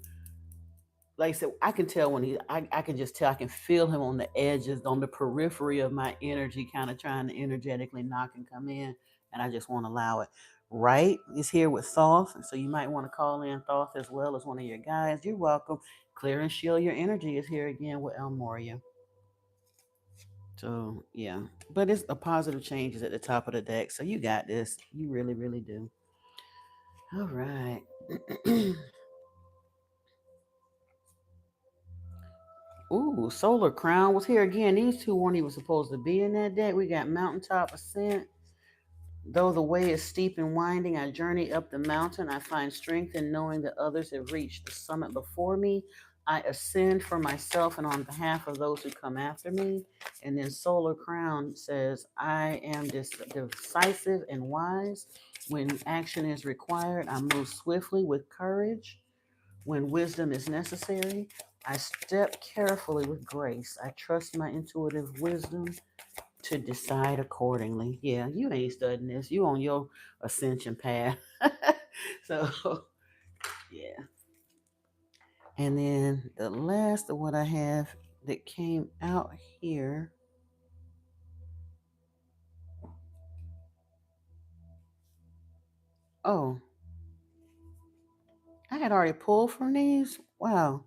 like I said, I can tell when I can just tell, I can feel him on the edges, on the periphery of my energy, kind of trying to energetically knock and come in, and I just won't allow it. Right? He's here with Thoth, so you might want to call in Thoth as well as one of your guys. You're welcome. Clear and shield your energy is here again with El Moria. So, yeah. But it's a positive changes at the top of the deck, so you got this. You really do. All right. Ooh, Solar Crown was here again. These two weren't even supposed to be in that deck. We got Mountaintop Ascent. Though the way is steep and winding, I journey up the mountain. I find strength in knowing that others have reached the summit before me. I ascend for myself and on behalf of those who come after me. And then Solar Crown says, I am decisive and wise. When action is required, I move swiftly with courage. When wisdom is necessary, I step carefully with grace. I trust my intuitive wisdom to decide accordingly. Yeah, you ain't studying this. You on your ascension path. So, yeah. And then the last of what I have that came out here. Oh, I had already pulled from these. Wow.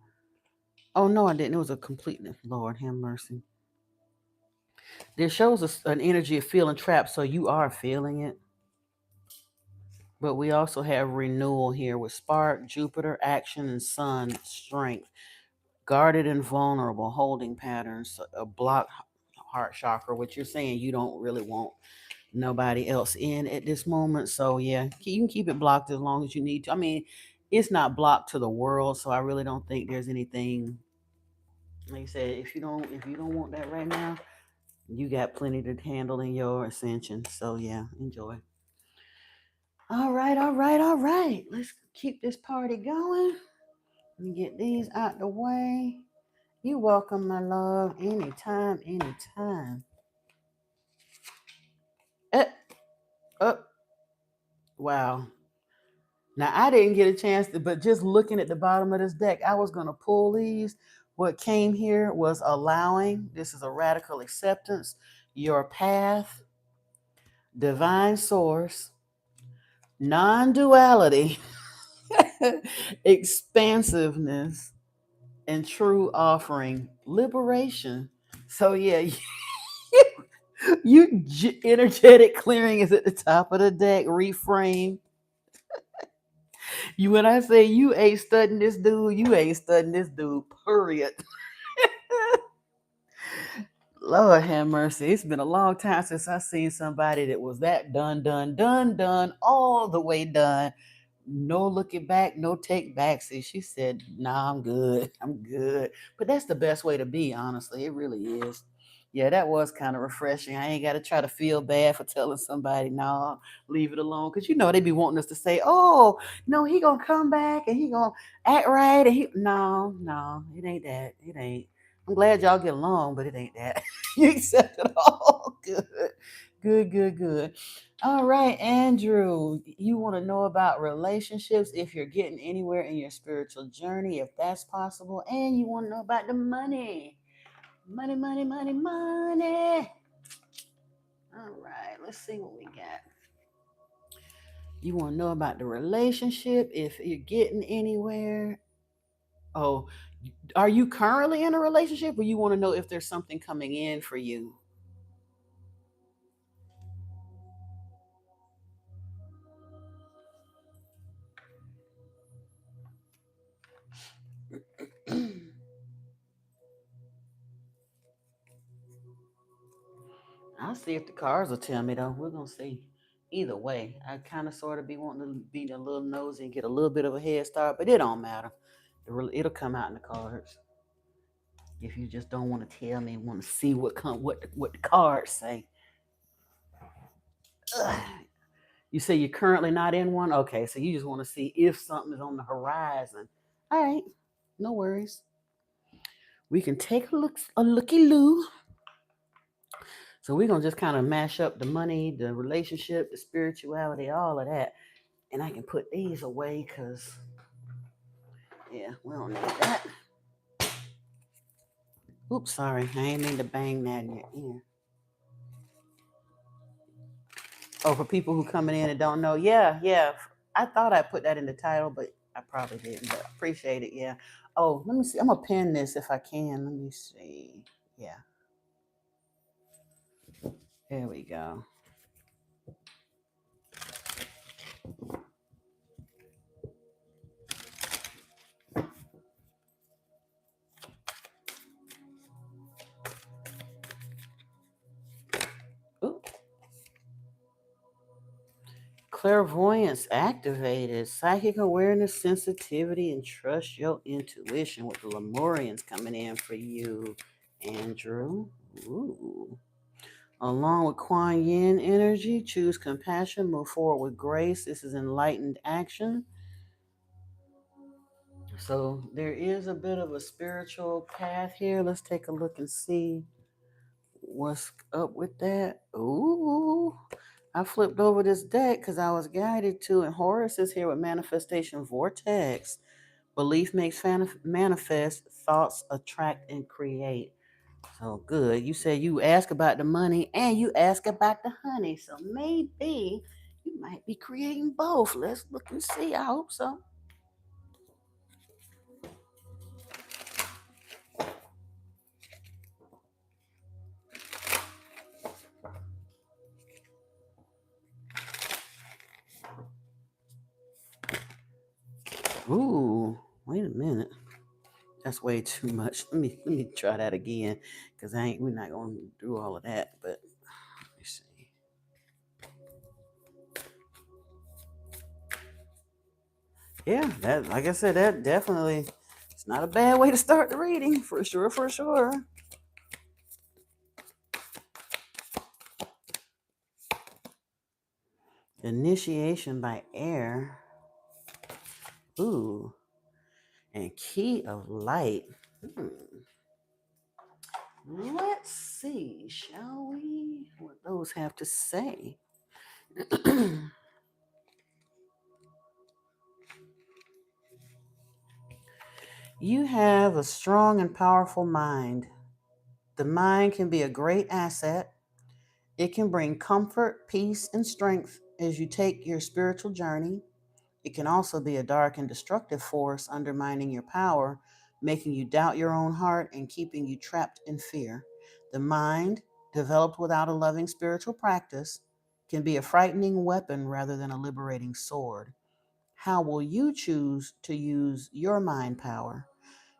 Oh no, I didn't. It was a completeness. Lord have mercy. This shows us an energy of feeling trapped, so you are feeling it. But we also have renewal here with spark, Jupiter, action, and sun, strength. Guarded and vulnerable, holding patterns, a blocked heart chakra, which you're saying you don't really want nobody else in at this moment. So yeah, you can keep it blocked as long as you need to. I mean, it's not blocked to the world, so I really don't think there's anything. Like I said, if you don't want that right now, you got plenty to handle in your ascension. So yeah, enjoy. All right. Let's keep this party going. Let me get these out the way. You welcome, my love. Anytime. Uh, uh, wow. Now I didn't get a chance to, but just looking at the bottom of this deck, I was gonna pull these. What came here was allowing. This is a radical acceptance. Your path, divine source, non-duality, expansiveness, and true offering, liberation. So yeah, energetic clearing is at the top of the deck. Reframe. You when I say you ain't studying this dude, you ain't studying this dude. Period. Lord have mercy. It's been a long time since I seen somebody that was that done, all the way done. No looking back, no take back. See, she said, nah, I'm good. I'm good. But that's the best way to be, honestly. It really is. Yeah, that was kind of refreshing. I ain't got to try to feel bad for telling somebody, no, leave it alone. Because, they be wanting us to say, oh, no, he going to come back and he going to act right. And no, it ain't that. It ain't. I'm glad y'all get along, but it ain't that. You accept it all. Good. Good, good, good. All right, Andrew, you want to know about relationships, if you're getting anywhere in your spiritual journey, if that's possible, and you want to know about the money. Money, money, money, money. All right, let's see what we got. You want to know about the relationship, if you're getting anywhere. Oh, are you currently in a relationship, or you want to know if there's something coming in for you? I'll see if the cards will tell me though. We're gonna see. Either way, I kind of sort of be wanting to be a little nosy and get a little bit of a head start, but it don't matter. It'll come out in the cards. If you just don't want to tell me, want to see what the cards say. Ugh. You say you're currently not in one. Okay, so you just want to see if something is on the horizon. All right, no worries. We can take a looky loo. So we're gonna just kind of mash up the money, the relationship, the spirituality, all of that. And I can put these away because, yeah, we don't need that. Oops, sorry. I ain't mean to bang that in your ear. Oh, for people who coming in and don't know, yeah, yeah. I thought I put that in the title, but I probably didn't. But I appreciate it, yeah. Oh, let me see. I'm gonna pin this if I can. Let me see. Yeah, there we go. Ooh. Clairvoyance activated, psychic awareness, sensitivity, and trust your intuition with the Lemurians coming in for you, Andrew. Ooh. Along with Kuan Yin energy, choose compassion, move forward with grace. This is enlightened action. So there is a bit of a spiritual path here. Let's take a look and see what's up with that. Ooh. I flipped over this deck because I was guided to, and Horus is here with Manifestation Vortex. Belief makes manifest, thoughts attract and create. So good. You said you ask about the money and you ask about the honey. So maybe you might be creating both. Let's look and see. I hope so. Ooh, wait a minute. That's way too much. Let me try that again, because we're not gonna do all of that. But let me see. Yeah, that, like I said, that definitely, it's not a bad way to start the reading, for sure, for sure. Initiation by air. Ooh, and key of light. Hmm. Let's see, shall we? What those have to say. You have a strong and powerful mind. The mind can be a great asset. It can bring comfort, peace, and strength as you take your spiritual journey. It can also be a dark and destructive force undermining your power, making you doubt your own heart and keeping you trapped in fear. The mind, developed without a loving spiritual practice, can be a frightening weapon rather than a liberating sword. How will you choose to use your mind power?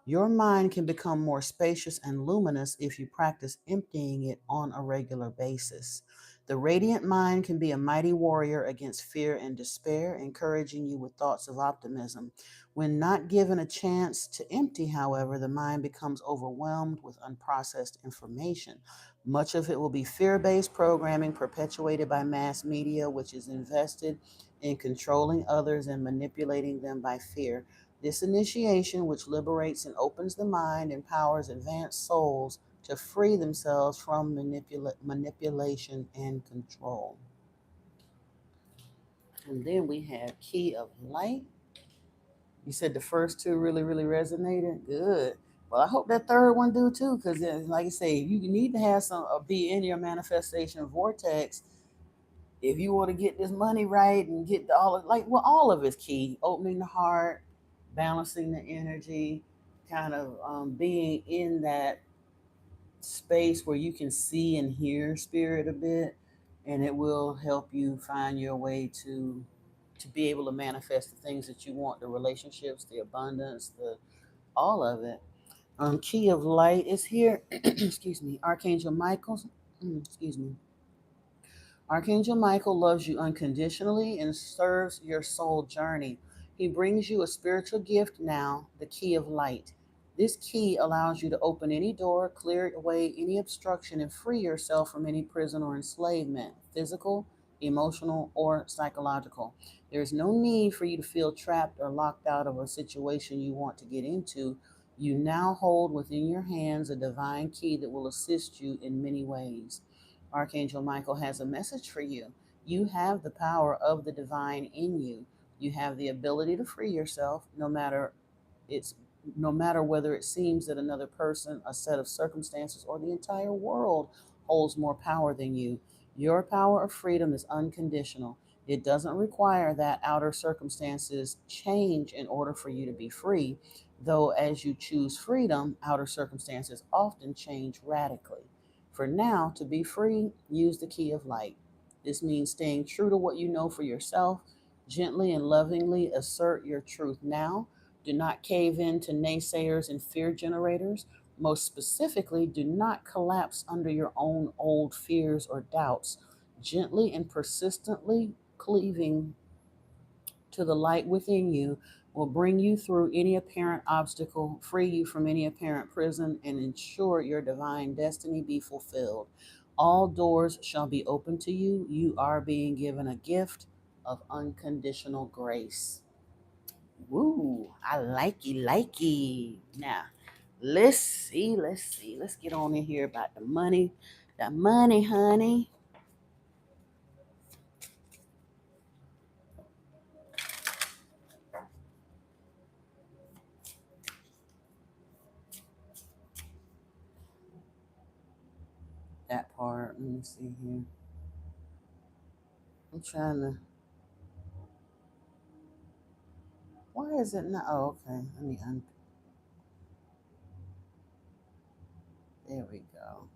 Your mind can become more spacious and luminous if you practice emptying it on a regular basis. The radiant mind can be a mighty warrior against fear and despair, encouraging you with thoughts of optimism. When not given a chance to empty, however, the mind becomes overwhelmed with unprocessed information. Much of it will be fear based programming perpetuated by mass media, which is invested in controlling others and manipulating them by fear. This initiation, which liberates and opens the mind, empowers advanced souls to free themselves from manipulation and control. And then we have key of light. You said the first two really, really resonated. Good. Well, I hope that third one do too, because like I say, you need to have some be in your manifestation vortex if you want to get this money right and get all of all of it's key. Opening the heart, balancing the energy, kind of being in that space where you can see and hear spirit a bit, and it will help you find your way to be able to manifest the things that you want, the relationships, the abundance, the all of it. Key of light is here. Excuse me. Archangel Michael. Excuse me. Archangel Michael loves you unconditionally and serves your soul journey. He brings you a spiritual gift now, the key of light. This key allows you to open any door, clear away any obstruction, and free yourself from any prison or enslavement, physical, emotional, or psychological. There is no need for you to feel trapped or locked out of a situation you want to get into. You now hold within your hands a divine key that will assist you in many ways. Archangel Michael has a message for you. You have the power of the divine in you. You have the ability to free yourself it's no matter whether it seems that another person, a set of circumstances, or the entire world holds more power than you. Your power of freedom is unconditional. It doesn't require that outer circumstances change in order for you to be free, though as you choose freedom, outer circumstances often change radically. For now, to be free, use the key of light. This means staying true to what you know for yourself. Gently and lovingly assert your truth now. Do not cave in to naysayers and fear generators. Most specifically, do not collapse under your own old fears or doubts. Gently and persistently cleaving to the light within you will bring you through any apparent obstacle, free you from any apparent prison, and ensure your divine destiny be fulfilled. All doors shall be open to you. You are being given a gift of unconditional grace. Woo, I likey. Now, let's get on in here about the money. The money, honey. That part. Let me see here. I'm trying to. Why is it not? Oh, okay. Let me There we go.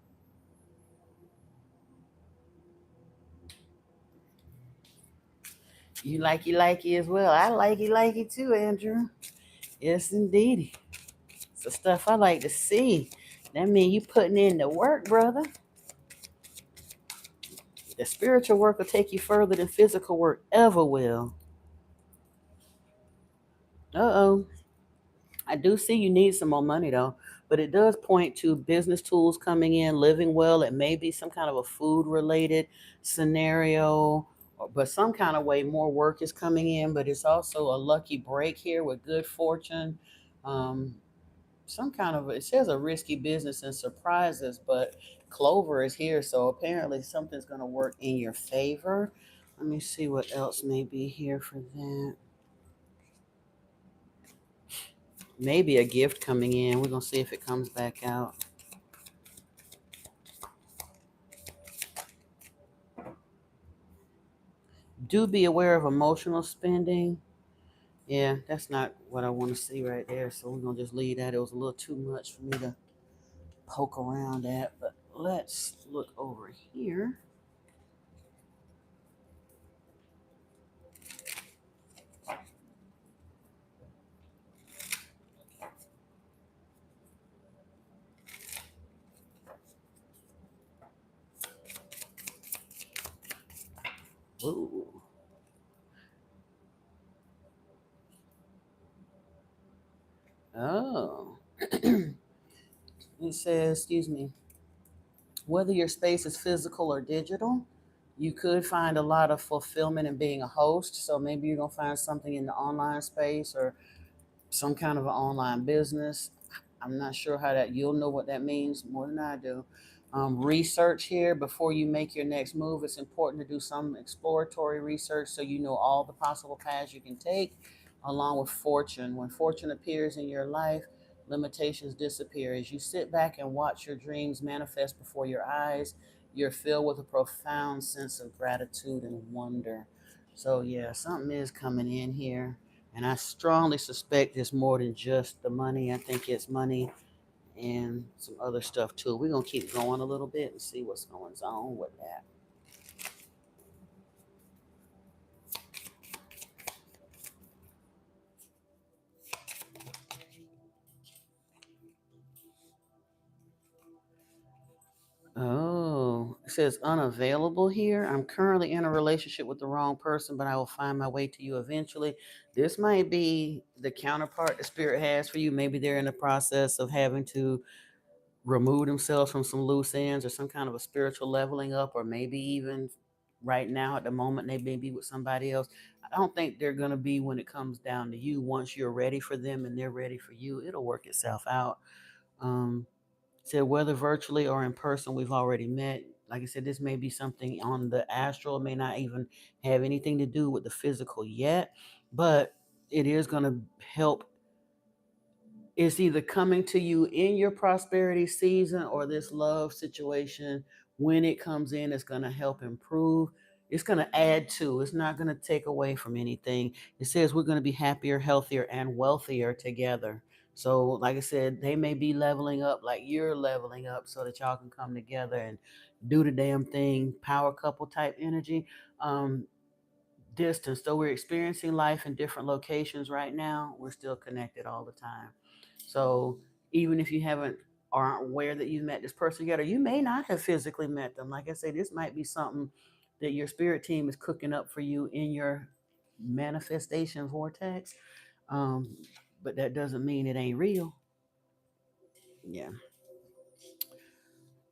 You likey as well. I likey too, Andrew. Yes, indeedy. It's the stuff I like to see. That mean you putting in the work, brother. The spiritual work will take you further than physical work ever will. Uh-oh. I do see you need some more money though, but it does point to business tools coming in, living well. It may be some kind of a food related scenario, but some kind of way more work is coming in. But it's also a lucky break here with good fortune. Um, some kind of, it says a risky business and surprises, but Clover is here, so apparently something's going to work in your favor. Let me see what else may be here for that. Maybe a gift coming in. We're going to see if it comes back out. Do be aware of emotional spending. Yeah, that's not what I want to see right there. So we're going to just leave that. It was a little too much for me to poke around at. But let's look over here. Ooh. Oh. It says, excuse me, whether your space is physical or digital, you could find a lot of fulfillment in being a host. So maybe you're going to find something in the online space or some kind of an online business. I'm not sure how that, you'll know what that means more than I do. Research here before you make your next move. It's important to do some exploratory research so you know all the possible paths you can take, along with fortune. When fortune appears in your life, limitations disappear. As you sit back and watch your dreams manifest before your eyes, you're filled with a profound sense of gratitude and wonder. So, yeah, something is coming in here. And I strongly suspect it's more than just the money. I think it's money and some other stuff too. We're going to keep going a little bit and see what's going on with that. Oh, it says unavailable here. I'm currently in a relationship with the wrong person, but I will find my way to you eventually. This might be the counterpart the spirit has for you. Maybe they're in the process of having to remove themselves from some loose ends or some kind of a spiritual leveling up, or maybe even right now at the moment they may be with somebody else. I don't think they're going to be when it comes down to you. Once you're ready for them and they're ready for you, it'll work itself out. Um, Said whether virtually or in person, we've already met. Like I said, this may be something on the astral, it may not even have anything to do with the physical yet, but it is going to help. It's either coming to you in your prosperity season, or this love situation, when it comes in, it's going to help improve. It's going to add to, it's not going to take away from anything. It says we're going to be happier, healthier, and wealthier together. So, like I said, they may be leveling up like you're leveling up so that y'all can come together and do the damn thing, power couple type energy. Um, Distance, though we're experiencing life in different locations right now, we're still connected all the time. So even if you haven't or aren't aware that you've met this person yet, or you may not have physically met them, like I say, this might be something that your spirit team is cooking up for you in your manifestation vortex. Um, but that doesn't mean it ain't real. Yeah.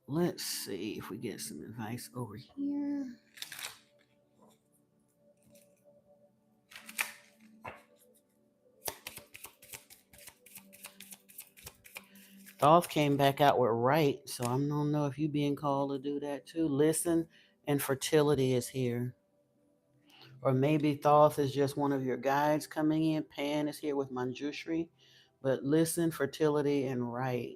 Let's see if we get some advice over here. Thoth came back out with right, so I don't know if you being called to do that too. Listen, and fertility is here. Or maybe Thoth is just one of your guides coming in. Pan is here with Manjushri. But listen, fertility, and right.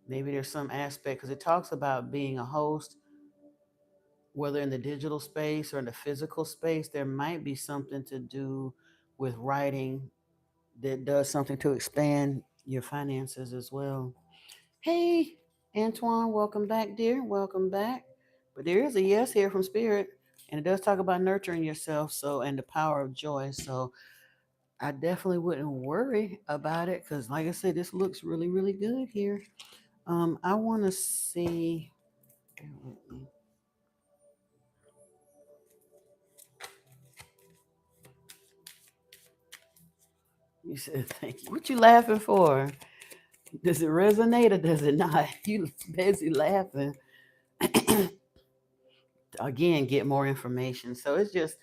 Maybe there's some aspect, because it talks about being a host, whether in the digital space or in the physical space. There might be something to do with writing that does something to expand your finances as well. Hey, Antoine, welcome back, dear. Welcome back. But there is a yes here from Spirit, and it does talk about nurturing yourself, so, and the power of joy. So I definitely wouldn't worry about it, because, like I said, this looks really, really good here. I want to see. You said thank you. What you laughing for? Does it resonate or does it not? You busy laughing. Again, get more information. So it's just,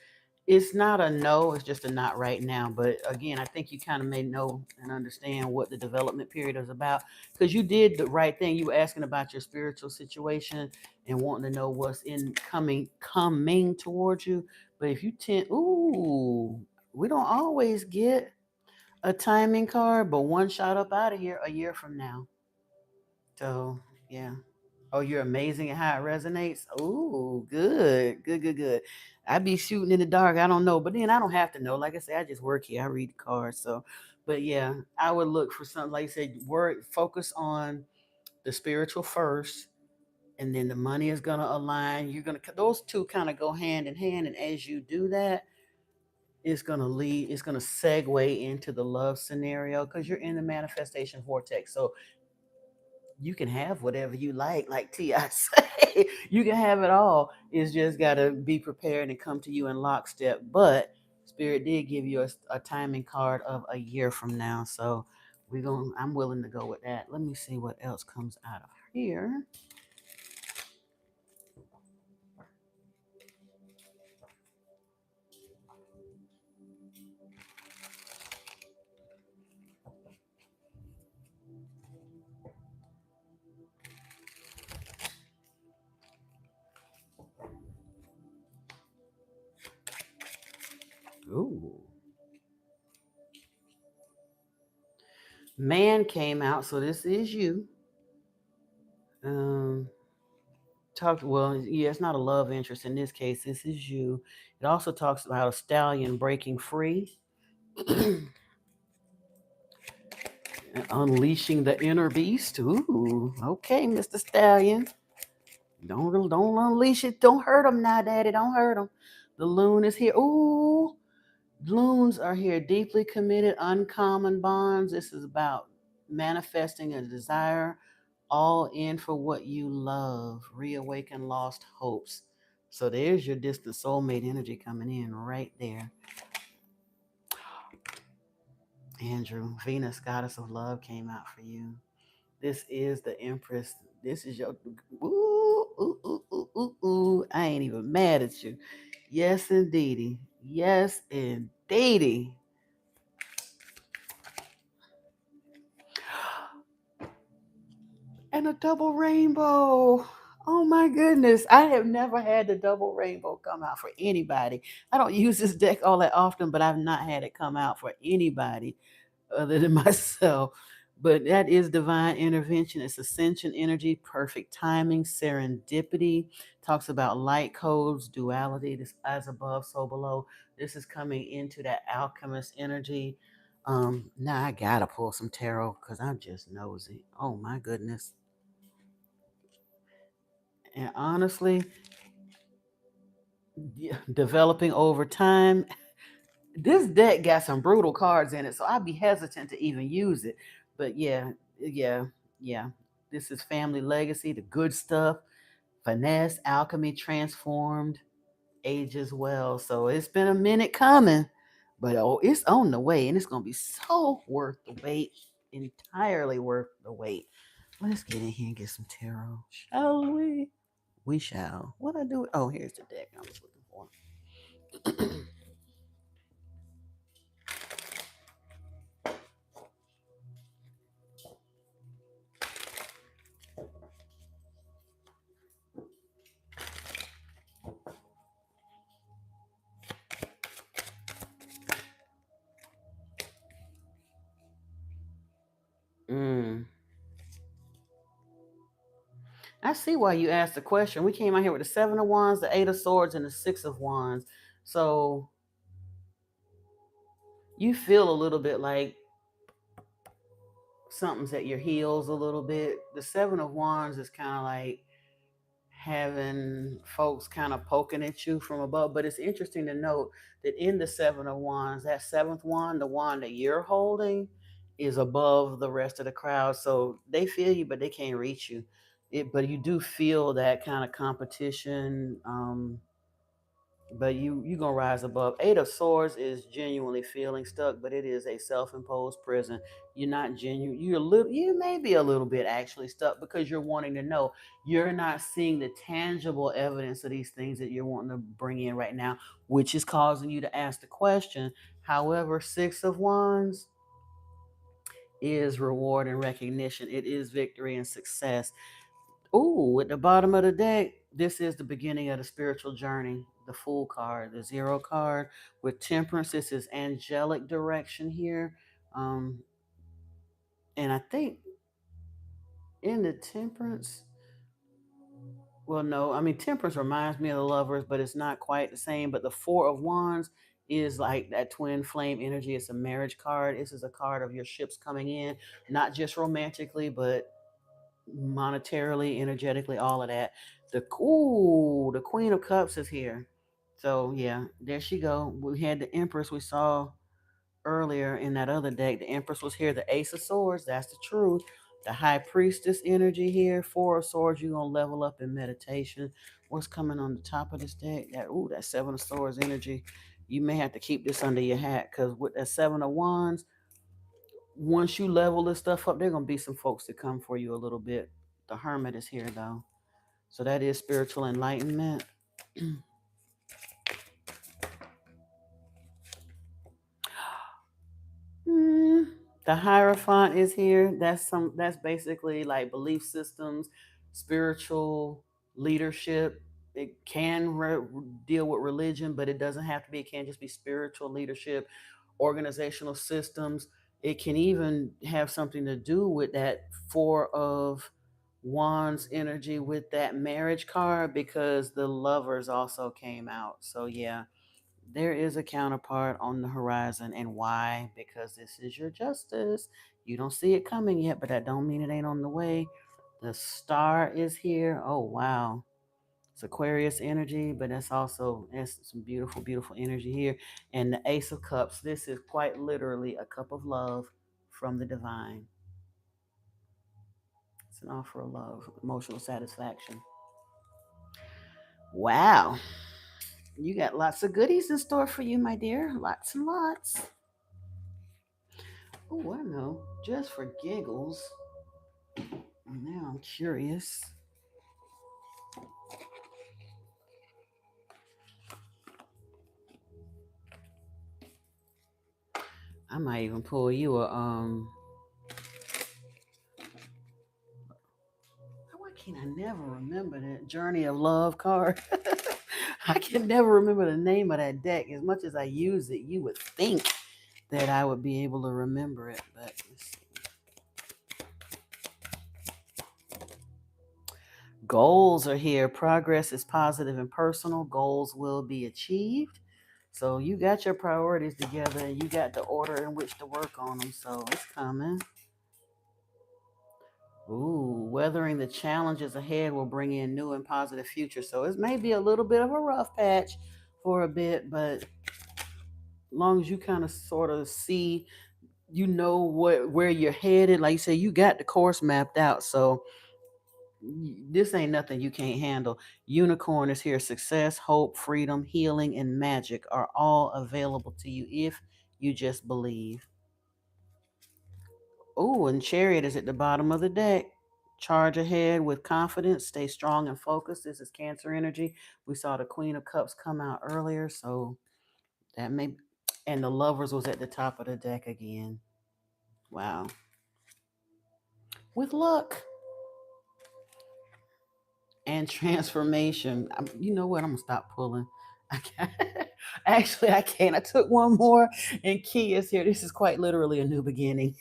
it's not a no, it's just a not right now. But again, I think you kind of may know and understand what the development period is about, because you did the right thing. You were asking about your spiritual situation and wanting to know what's in coming towards you. But if you tend, ooh, we don't always get a timing card, but one shot up out of here a year from now. So yeah. Oh, you're amazing at how it resonates. Oh, good, good, good, good. I be shooting in the dark. I don't know, but then I don't have to know. Like I say, I just work here. I read the cards. So, but yeah, I would look for something like you said. Work, focus on the spiritual first, and then the money is gonna align. You're gonna, those two kind of go hand in hand, and as you do that, it's gonna lead. It's gonna segue into the love scenario because you're in the manifestation vortex. So you can have whatever you like Ti say. You can have it all. It's just got to be prepared and come to you in lockstep. But Spirit did give you a timing card of a year from now. So I'm willing to go with that. Let me see what else comes out of here. Ooh. Man came out, so this is you. Um, it's not a love interest in this case. This is you. It also talks about a stallion breaking free, unleashing the inner beast. Ooh, okay, Mr. Stallion. Don't unleash it. Don't hurt him now, Daddy. Don't hurt him. The loon is here. Ooh, loons are here. Deeply committed, uncommon bonds. This is about manifesting a desire, all in for what you love. Reawaken lost hopes. So there's your distant soulmate energy coming in right there. Andrew, Venus, goddess of love, came out for you. This is the Empress. This is your ooh. I ain't even mad at you. Yes, indeedy. Yes, indeedy. And a double rainbow. Oh my goodness. I have never had the double rainbow come out for anybody. I don't use this deck all that often, but I've not had it come out for anybody other than myself. But that is divine intervention. It's ascension energy, perfect timing, serendipity. Talks about light codes, duality, this as above, so below. This is coming into that alchemist energy. Now I gotta pull some tarot because I'm just nosy. Oh my goodness. And honestly, developing over time, this deck got some brutal cards in it, so I'd be hesitant to even use it. But yeah. This is family legacy, the good stuff, finesse, alchemy, transformed, age as well. So it's been a minute coming, but it's on the way, and it's gonna be so worth the wait, entirely worth the wait. Let's get in here and get some tarot, shall we? We shall. What I do? Oh, here's the deck I was looking for. Mm. I see why you asked the question. We came out here with the Seven of Wands, the Eight of Swords, and the Six of Wands. So you feel a little bit like something's at your heels a little bit. The Seven of Wands is kind of like having folks kind of poking at you from above. But it's interesting to note that in the Seven of Wands, that seventh wand, the wand that you're holding, is above the rest of the crowd. So they feel you, but they can't reach you. But you do feel that kind of competition. But you gonna rise above. Eight of Swords is genuinely feeling stuck, but it is a self-imposed prison. You're not genuine. You may be a little bit actually stuck because you're wanting to know. You're not seeing the tangible evidence of these things that you're wanting to bring in right now, which is causing you to ask the question. However, Six of Wands is reward and recognition. It is victory and success. Ooh, at the bottom of the deck, this is the beginning of the spiritual journey. The Fool card, the Zero card with Temperance. This is angelic direction here. Um, and I think in the Temperance, well, no, I mean, Temperance reminds me of the Lovers, but it's not quite the same. But the Four of Wands is like that twin flame energy. It's a marriage card. This is a card of your ships coming in, not just romantically, but monetarily, energetically, all of that. The Queen of Cups is here. So yeah, there she go. We had the Empress we saw earlier in that other deck. The Empress was here. The Ace of Swords, that's the truth. The High Priestess energy here. Four of Swords, you're gonna level up in meditation. What's coming on the top of this deck? That Seven of Swords energy. You may have to keep this under your hat because with that Seven of Wands, once you level this stuff up, there are gonna be some folks that come for you a little bit. The Hermit is here though, so that is spiritual enlightenment. Mm, the Hierophant is here. That's basically like belief systems, spiritual leadership. it can deal with religion, but it doesn't have to be. It can't just be spiritual leadership, organizational systems. It can even have something to do with that Four of Wands energy with that marriage card, because the lovers also came out. So yeah, there is a counterpart on the horizon. And why? Because this is your justice. You don't see it coming yet, but that don't mean it ain't on the way. The star is here. Oh wow. It's Aquarius energy, but that's also, it's some beautiful, beautiful energy here. And the Ace of Cups, this is quite literally a cup of love from the divine. It's an offer of love, emotional satisfaction. Wow. You got lots of goodies in store for you, my dear. Lots and lots. Oh, I know. Just for giggles. Now I'm curious. I might even pull you a why can't I never remember that Journey of Love card? I can never remember the name of that deck. As much as I use it, you would think that I would be able to remember it. But let's see. Goals are here. Progress is positive and personal. Goals will be achieved. So you got your priorities together and you got the order in which to work on them. So it's coming. Ooh, weathering the challenges ahead will bring in new and positive future. So it may be a little bit of a rough patch for a bit, but long as you kind of sort of see, you know what where you're headed. Like you say, you got the course mapped out. So this ain't nothing you can't handle. Unicorn is here. Success, hope, freedom, healing, and magic are all available to you if you just believe. Oh, and Chariot is at the bottom of the deck. Charge ahead with confidence. Stay strong and focused. This is Cancer energy. We saw the Queen of Cups come out earlier, so that may. And the Lovers was at the top of the deck again. Wow. With luck and transformation. You know what? I'm gonna stop pulling. I can't. Actually, I can't. I took one more, and Key is here. This is quite literally a new beginning,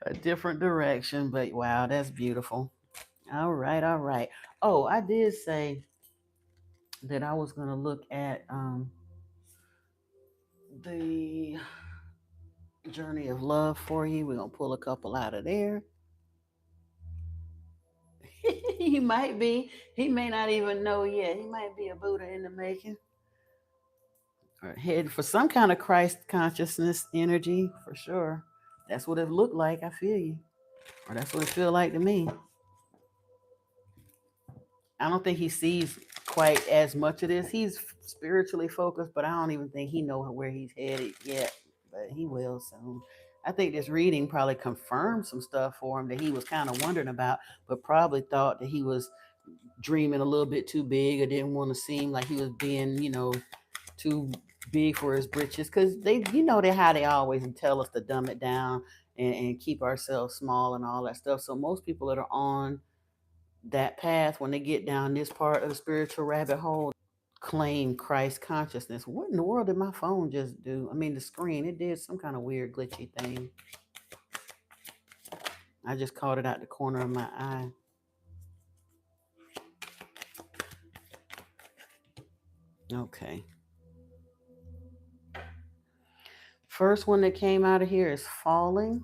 a different direction. But wow, that's beautiful. All right, all right. Oh, I did say that I was gonna look at the Journey of Love for you. We're gonna pull a couple out of there. He might be. He may not even know yet. He might be a Buddha in the making. Or head for some kind of Christ consciousness energy for sure. That's what it looked like. I feel you. Or that's what it feel like to me. I don't think he sees quite as much of this. He's spiritually focused, but I don't even think he knows where he's headed yet. But he will soon. I think this reading probably confirmed some stuff for him that he was kind of wondering about, but probably thought that he was dreaming a little bit too big or didn't want to seem like he was being, too big for his britches. Because they, they how they always tell us to dumb it down and keep ourselves small and all that stuff. So most people that are on that path, when they get down this part of the spiritual rabbit hole, claim Christ consciousness. What in the world did my phone just do? I mean, the screen, it did some kind of weird glitchy thing. I just caught it out the corner of my eye. Okay. First one that came out of here is falling.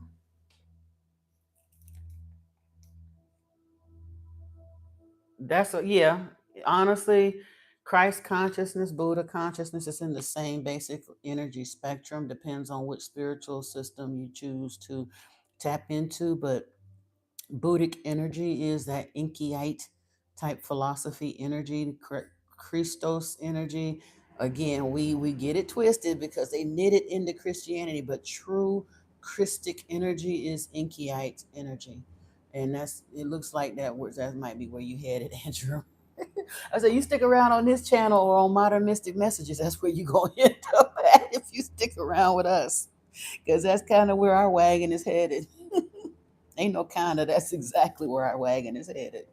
Yeah. Honestly, Christ consciousness, Buddha consciousness is in the same basic energy spectrum. Depends on which spiritual system you choose to tap into. But Buddhic energy is that Inkiite type philosophy energy, Christos energy. Again, we get it twisted because they knit it into Christianity, but true Christic energy is Inkiite energy. And it looks like that might be where you headed, Andrew. I said, you stick around on this channel or on Modern Mystic Messages, that's where you're going to end up at if you stick around with us. Because that's kind of where our wagon is headed. Ain't no kind of, that's exactly where our wagon is headed.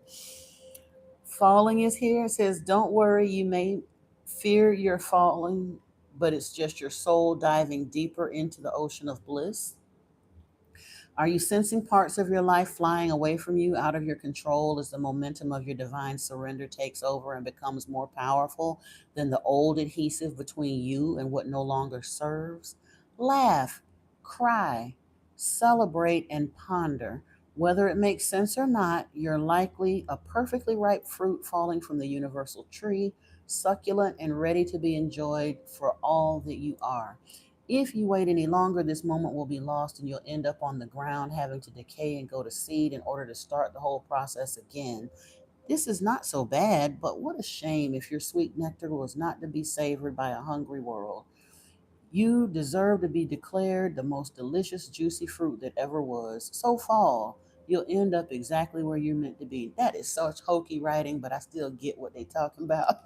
Falling is here. It says, don't worry, you may fear you're falling, but it's just your soul diving deeper into the ocean of bliss. Are you sensing parts of your life flying away from you, out of your control, as the momentum of your divine surrender takes over and becomes more powerful than the old adhesive between you and what no longer serves? Laugh, cry, celebrate, and ponder. Whether it makes sense or not, you're likely a perfectly ripe fruit falling from the universal tree, succulent and ready to be enjoyed for all that you are. If you wait any longer, this moment will be lost and you'll end up on the ground having to decay and go to seed in order to start the whole process again. This is not so bad, but what a shame if your sweet nectar was not to be savored by a hungry world. You deserve to be declared the most delicious, juicy fruit that ever was. So fall. You'll end up exactly where you're meant to be. That is such hokey writing, but I still get what they're talking about.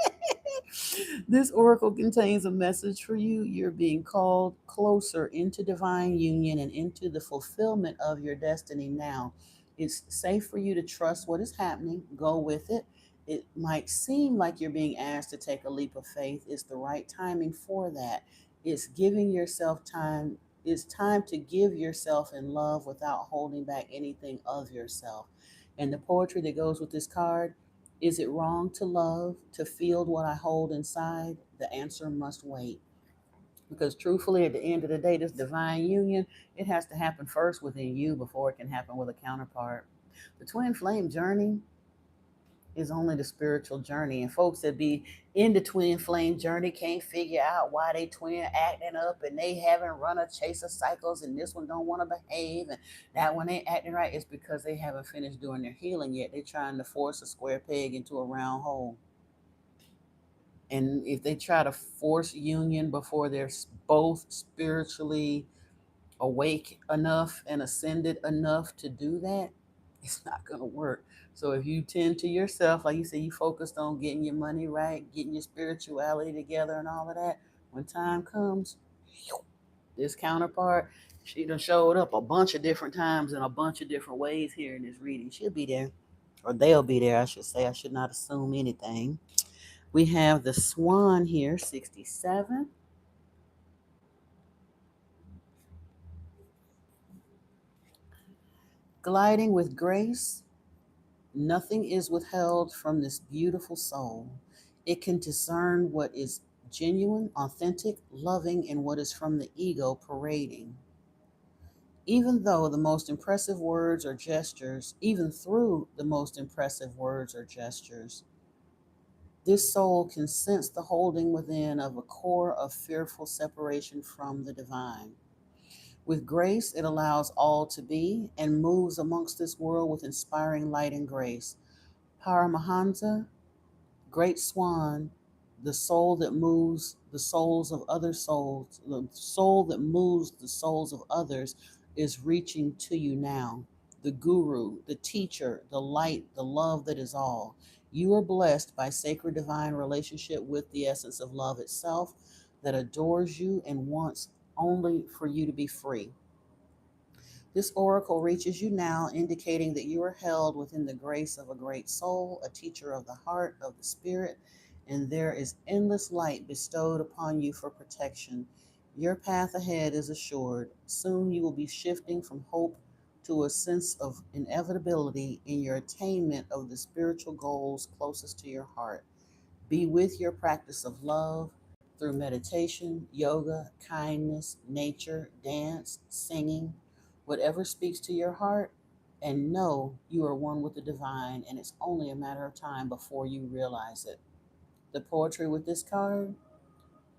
This oracle contains a message for you. You're being called closer into divine union and into the fulfillment of your destiny now. It's safe for you to trust what is happening, go with it. It might seem like you're being asked to take a leap of faith. It's the right timing for that. It's giving yourself time. It's time to give yourself in love without holding back anything of yourself. And the poetry that goes with this card: is it wrong to love, to feel what I hold inside? The answer must wait. Because truthfully, at the end of the day, this divine union, it has to happen first within you before it can happen with a counterpart. The twin flame journey is only the spiritual journey. And folks that be in the twin flame journey can't figure out why they twin acting up and they haven't run a chase of cycles and this one don't want to behave and that one ain't acting right. It's because they haven't finished doing their healing yet. They're trying to force a square peg into a round hole. And if they try to force union before they're both spiritually awake enough and ascended enough to do that, it's not going to work. So if you tend to yourself, like you say, you focused on getting your money right, getting your spirituality together and all of that, when time comes, this counterpart, she done showed up a bunch of different times in a bunch of different ways here in this reading. She'll be there, or they'll be there, I should say. I should not assume anything. We have the swan here, 67. Gliding with grace, nothing is withheld from this beautiful soul. It can discern what is genuine, authentic, loving, and what is from the ego parading. Even though the most impressive words or gestures, even through the most impressive words or gestures, this soul can sense the holding within of a core of fearful separation from the divine. With grace, it allows all to be and moves amongst this world with inspiring light and grace. Paramahansa, great swan, the soul that moves the souls of other souls, the soul that moves the souls of others is reaching to you now. The guru, the teacher, the light, the love that is all. You are blessed by sacred divine relationship with the essence of love itself that adores you and wants only for you to be free. This oracle reaches you now, indicating that you are held within the grace of a great soul, a teacher of the heart, of the spirit, and there is endless light bestowed upon you for protection. Your path ahead is assured. Soon you will be shifting from hope to a sense of inevitability in your attainment of the spiritual goals closest to your heart. Be with your practice of love through meditation, yoga, kindness, nature, dance, singing, whatever speaks to your heart, and know you are one with the divine, and it's only a matter of time before you realize it. The poetry with this card: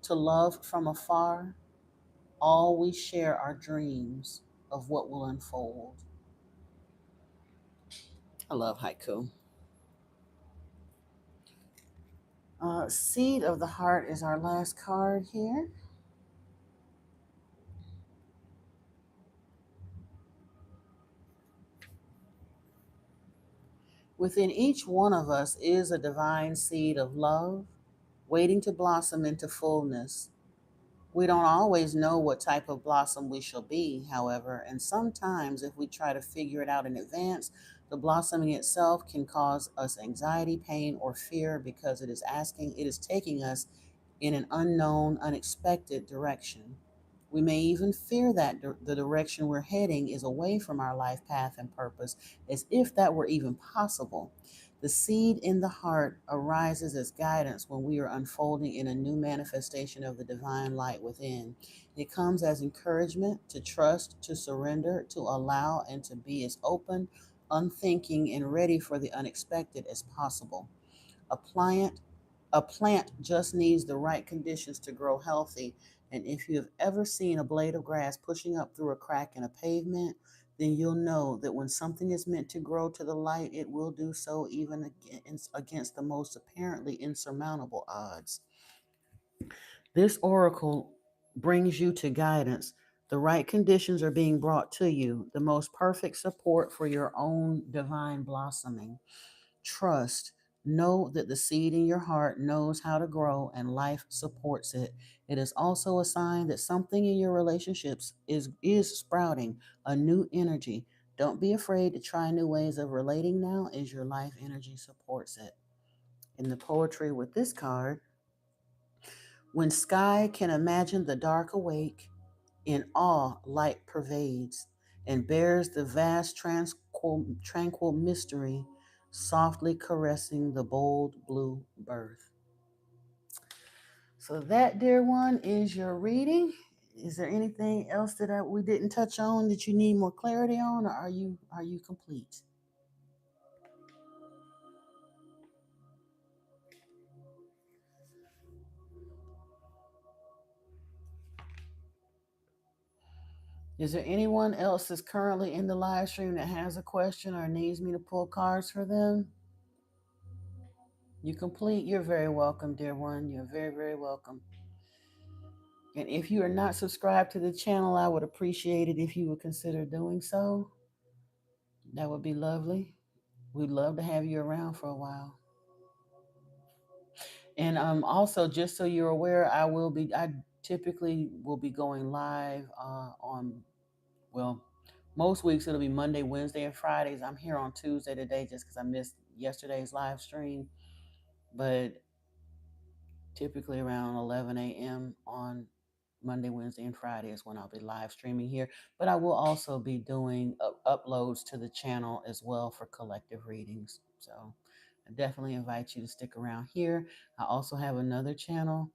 to love from afar, all we share are dreams of what will unfold. I love haiku. Seed of the heart is our last card here. Within each one of us is a divine seed of love waiting to blossom into fullness. We don't always know what type of blossom we shall be, however, and sometimes if we try to figure it out in advance, The blossoming itself can cause us anxiety, pain, or fear because it is taking us in an unknown, unexpected direction. We may even fear that the direction we're heading is away from our life path and purpose, as if that were even possible. The seed in the heart arises as guidance when we are unfolding in a new manifestation of the divine light within. It comes as encouragement to trust, to surrender, to allow, and to be as open, unthinking, and ready for the unexpected as possible. A plant, a plant just needs the right conditions to grow healthy. And if you have ever seen a blade of grass pushing up through a crack in a pavement, then you'll know that when something is meant to grow to the light, it will do so even against the most apparently insurmountable odds. This oracle brings you to guidance. The right conditions are being brought to you, the most perfect support for your own divine blossoming. Trust. Know that the seed in your heart knows how to grow and life supports it. It is also a sign that something in your relationships is sprouting, a new energy. Don't be afraid to try new ways of relating now as your life energy supports it. In the poetry with this card, when sky can imagine the dark awake, in awe light pervades and bears the vast tranquil mystery, softly caressing the bold blue birth. So that, dear one, is your reading. Is there anything else that we didn't touch on that you need more clarity on, or are you complete? Is there anyone else that's currently in the live stream that has a question or needs me to pull cards for them? You complete? You're very welcome, dear one. You're very, very welcome. And if you are not subscribed to the channel, I would appreciate it if you would consider doing so. That would be lovely. We'd love to have you around for a while. And also, just so you're aware, I typically will be going live on, well, most weeks it'll be Monday, Wednesday, and Fridays. I'm here on Tuesday today just because I missed yesterday's live stream. But typically around 11 a.m. on Monday, Wednesday, and Friday is when I'll be live streaming here. But I will also be doing uploads to the channel as well for collective readings. So I definitely invite you to stick around here. I also have another channel,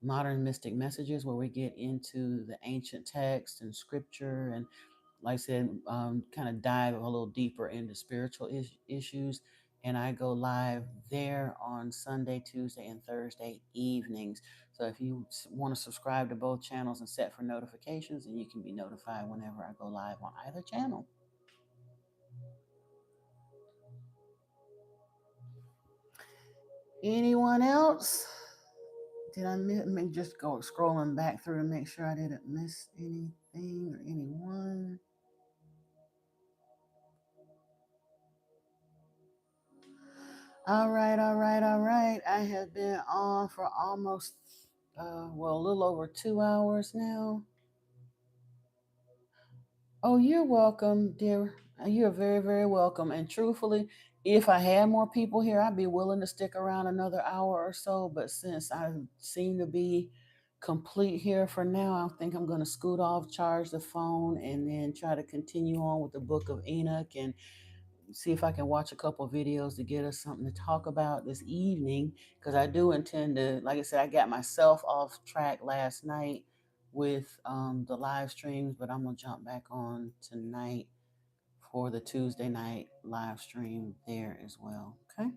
Modern Mystic Messages, where we get into the ancient text and scripture and, like I said, kind of dive a little deeper into spiritual issues. And I go live there on Sunday, Tuesday, and Thursday evenings. So if you want to subscribe to both channels and set for notifications, then you can be notified whenever I go live on either channel. Anyone else? Did I just go scrolling back through to make sure I didn't miss anything or anyone? All right, all right, all right. I have been on for almost, well, a little over 2 hours now. Oh, you're welcome, dear. You're very, very welcome. And truthfully, if I had more people here, I'd be willing to stick around another hour or so. But since I seem to be complete here for now, I think I'm going to scoot off, charge the phone, and then try to continue on with the Book of Enoch and see if I can watch a couple videos to get us something to talk about this evening. Because I do intend to, like I said, I got myself off track last night with the live streams, but I'm going to jump back on tonight for the Tuesday night live stream there as well. Okay.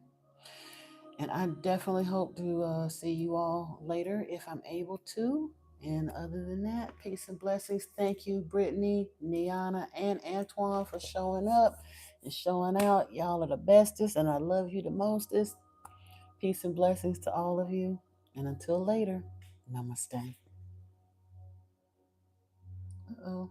And I definitely hope to see you all later if I'm able to. And other than that, peace and blessings. Thank you, Brittany, Niana, and Antoine for showing up and showing out. Y'all are the bestest, and I love you the mostest. Peace and blessings to all of you. And until later, namaste. Uh-oh.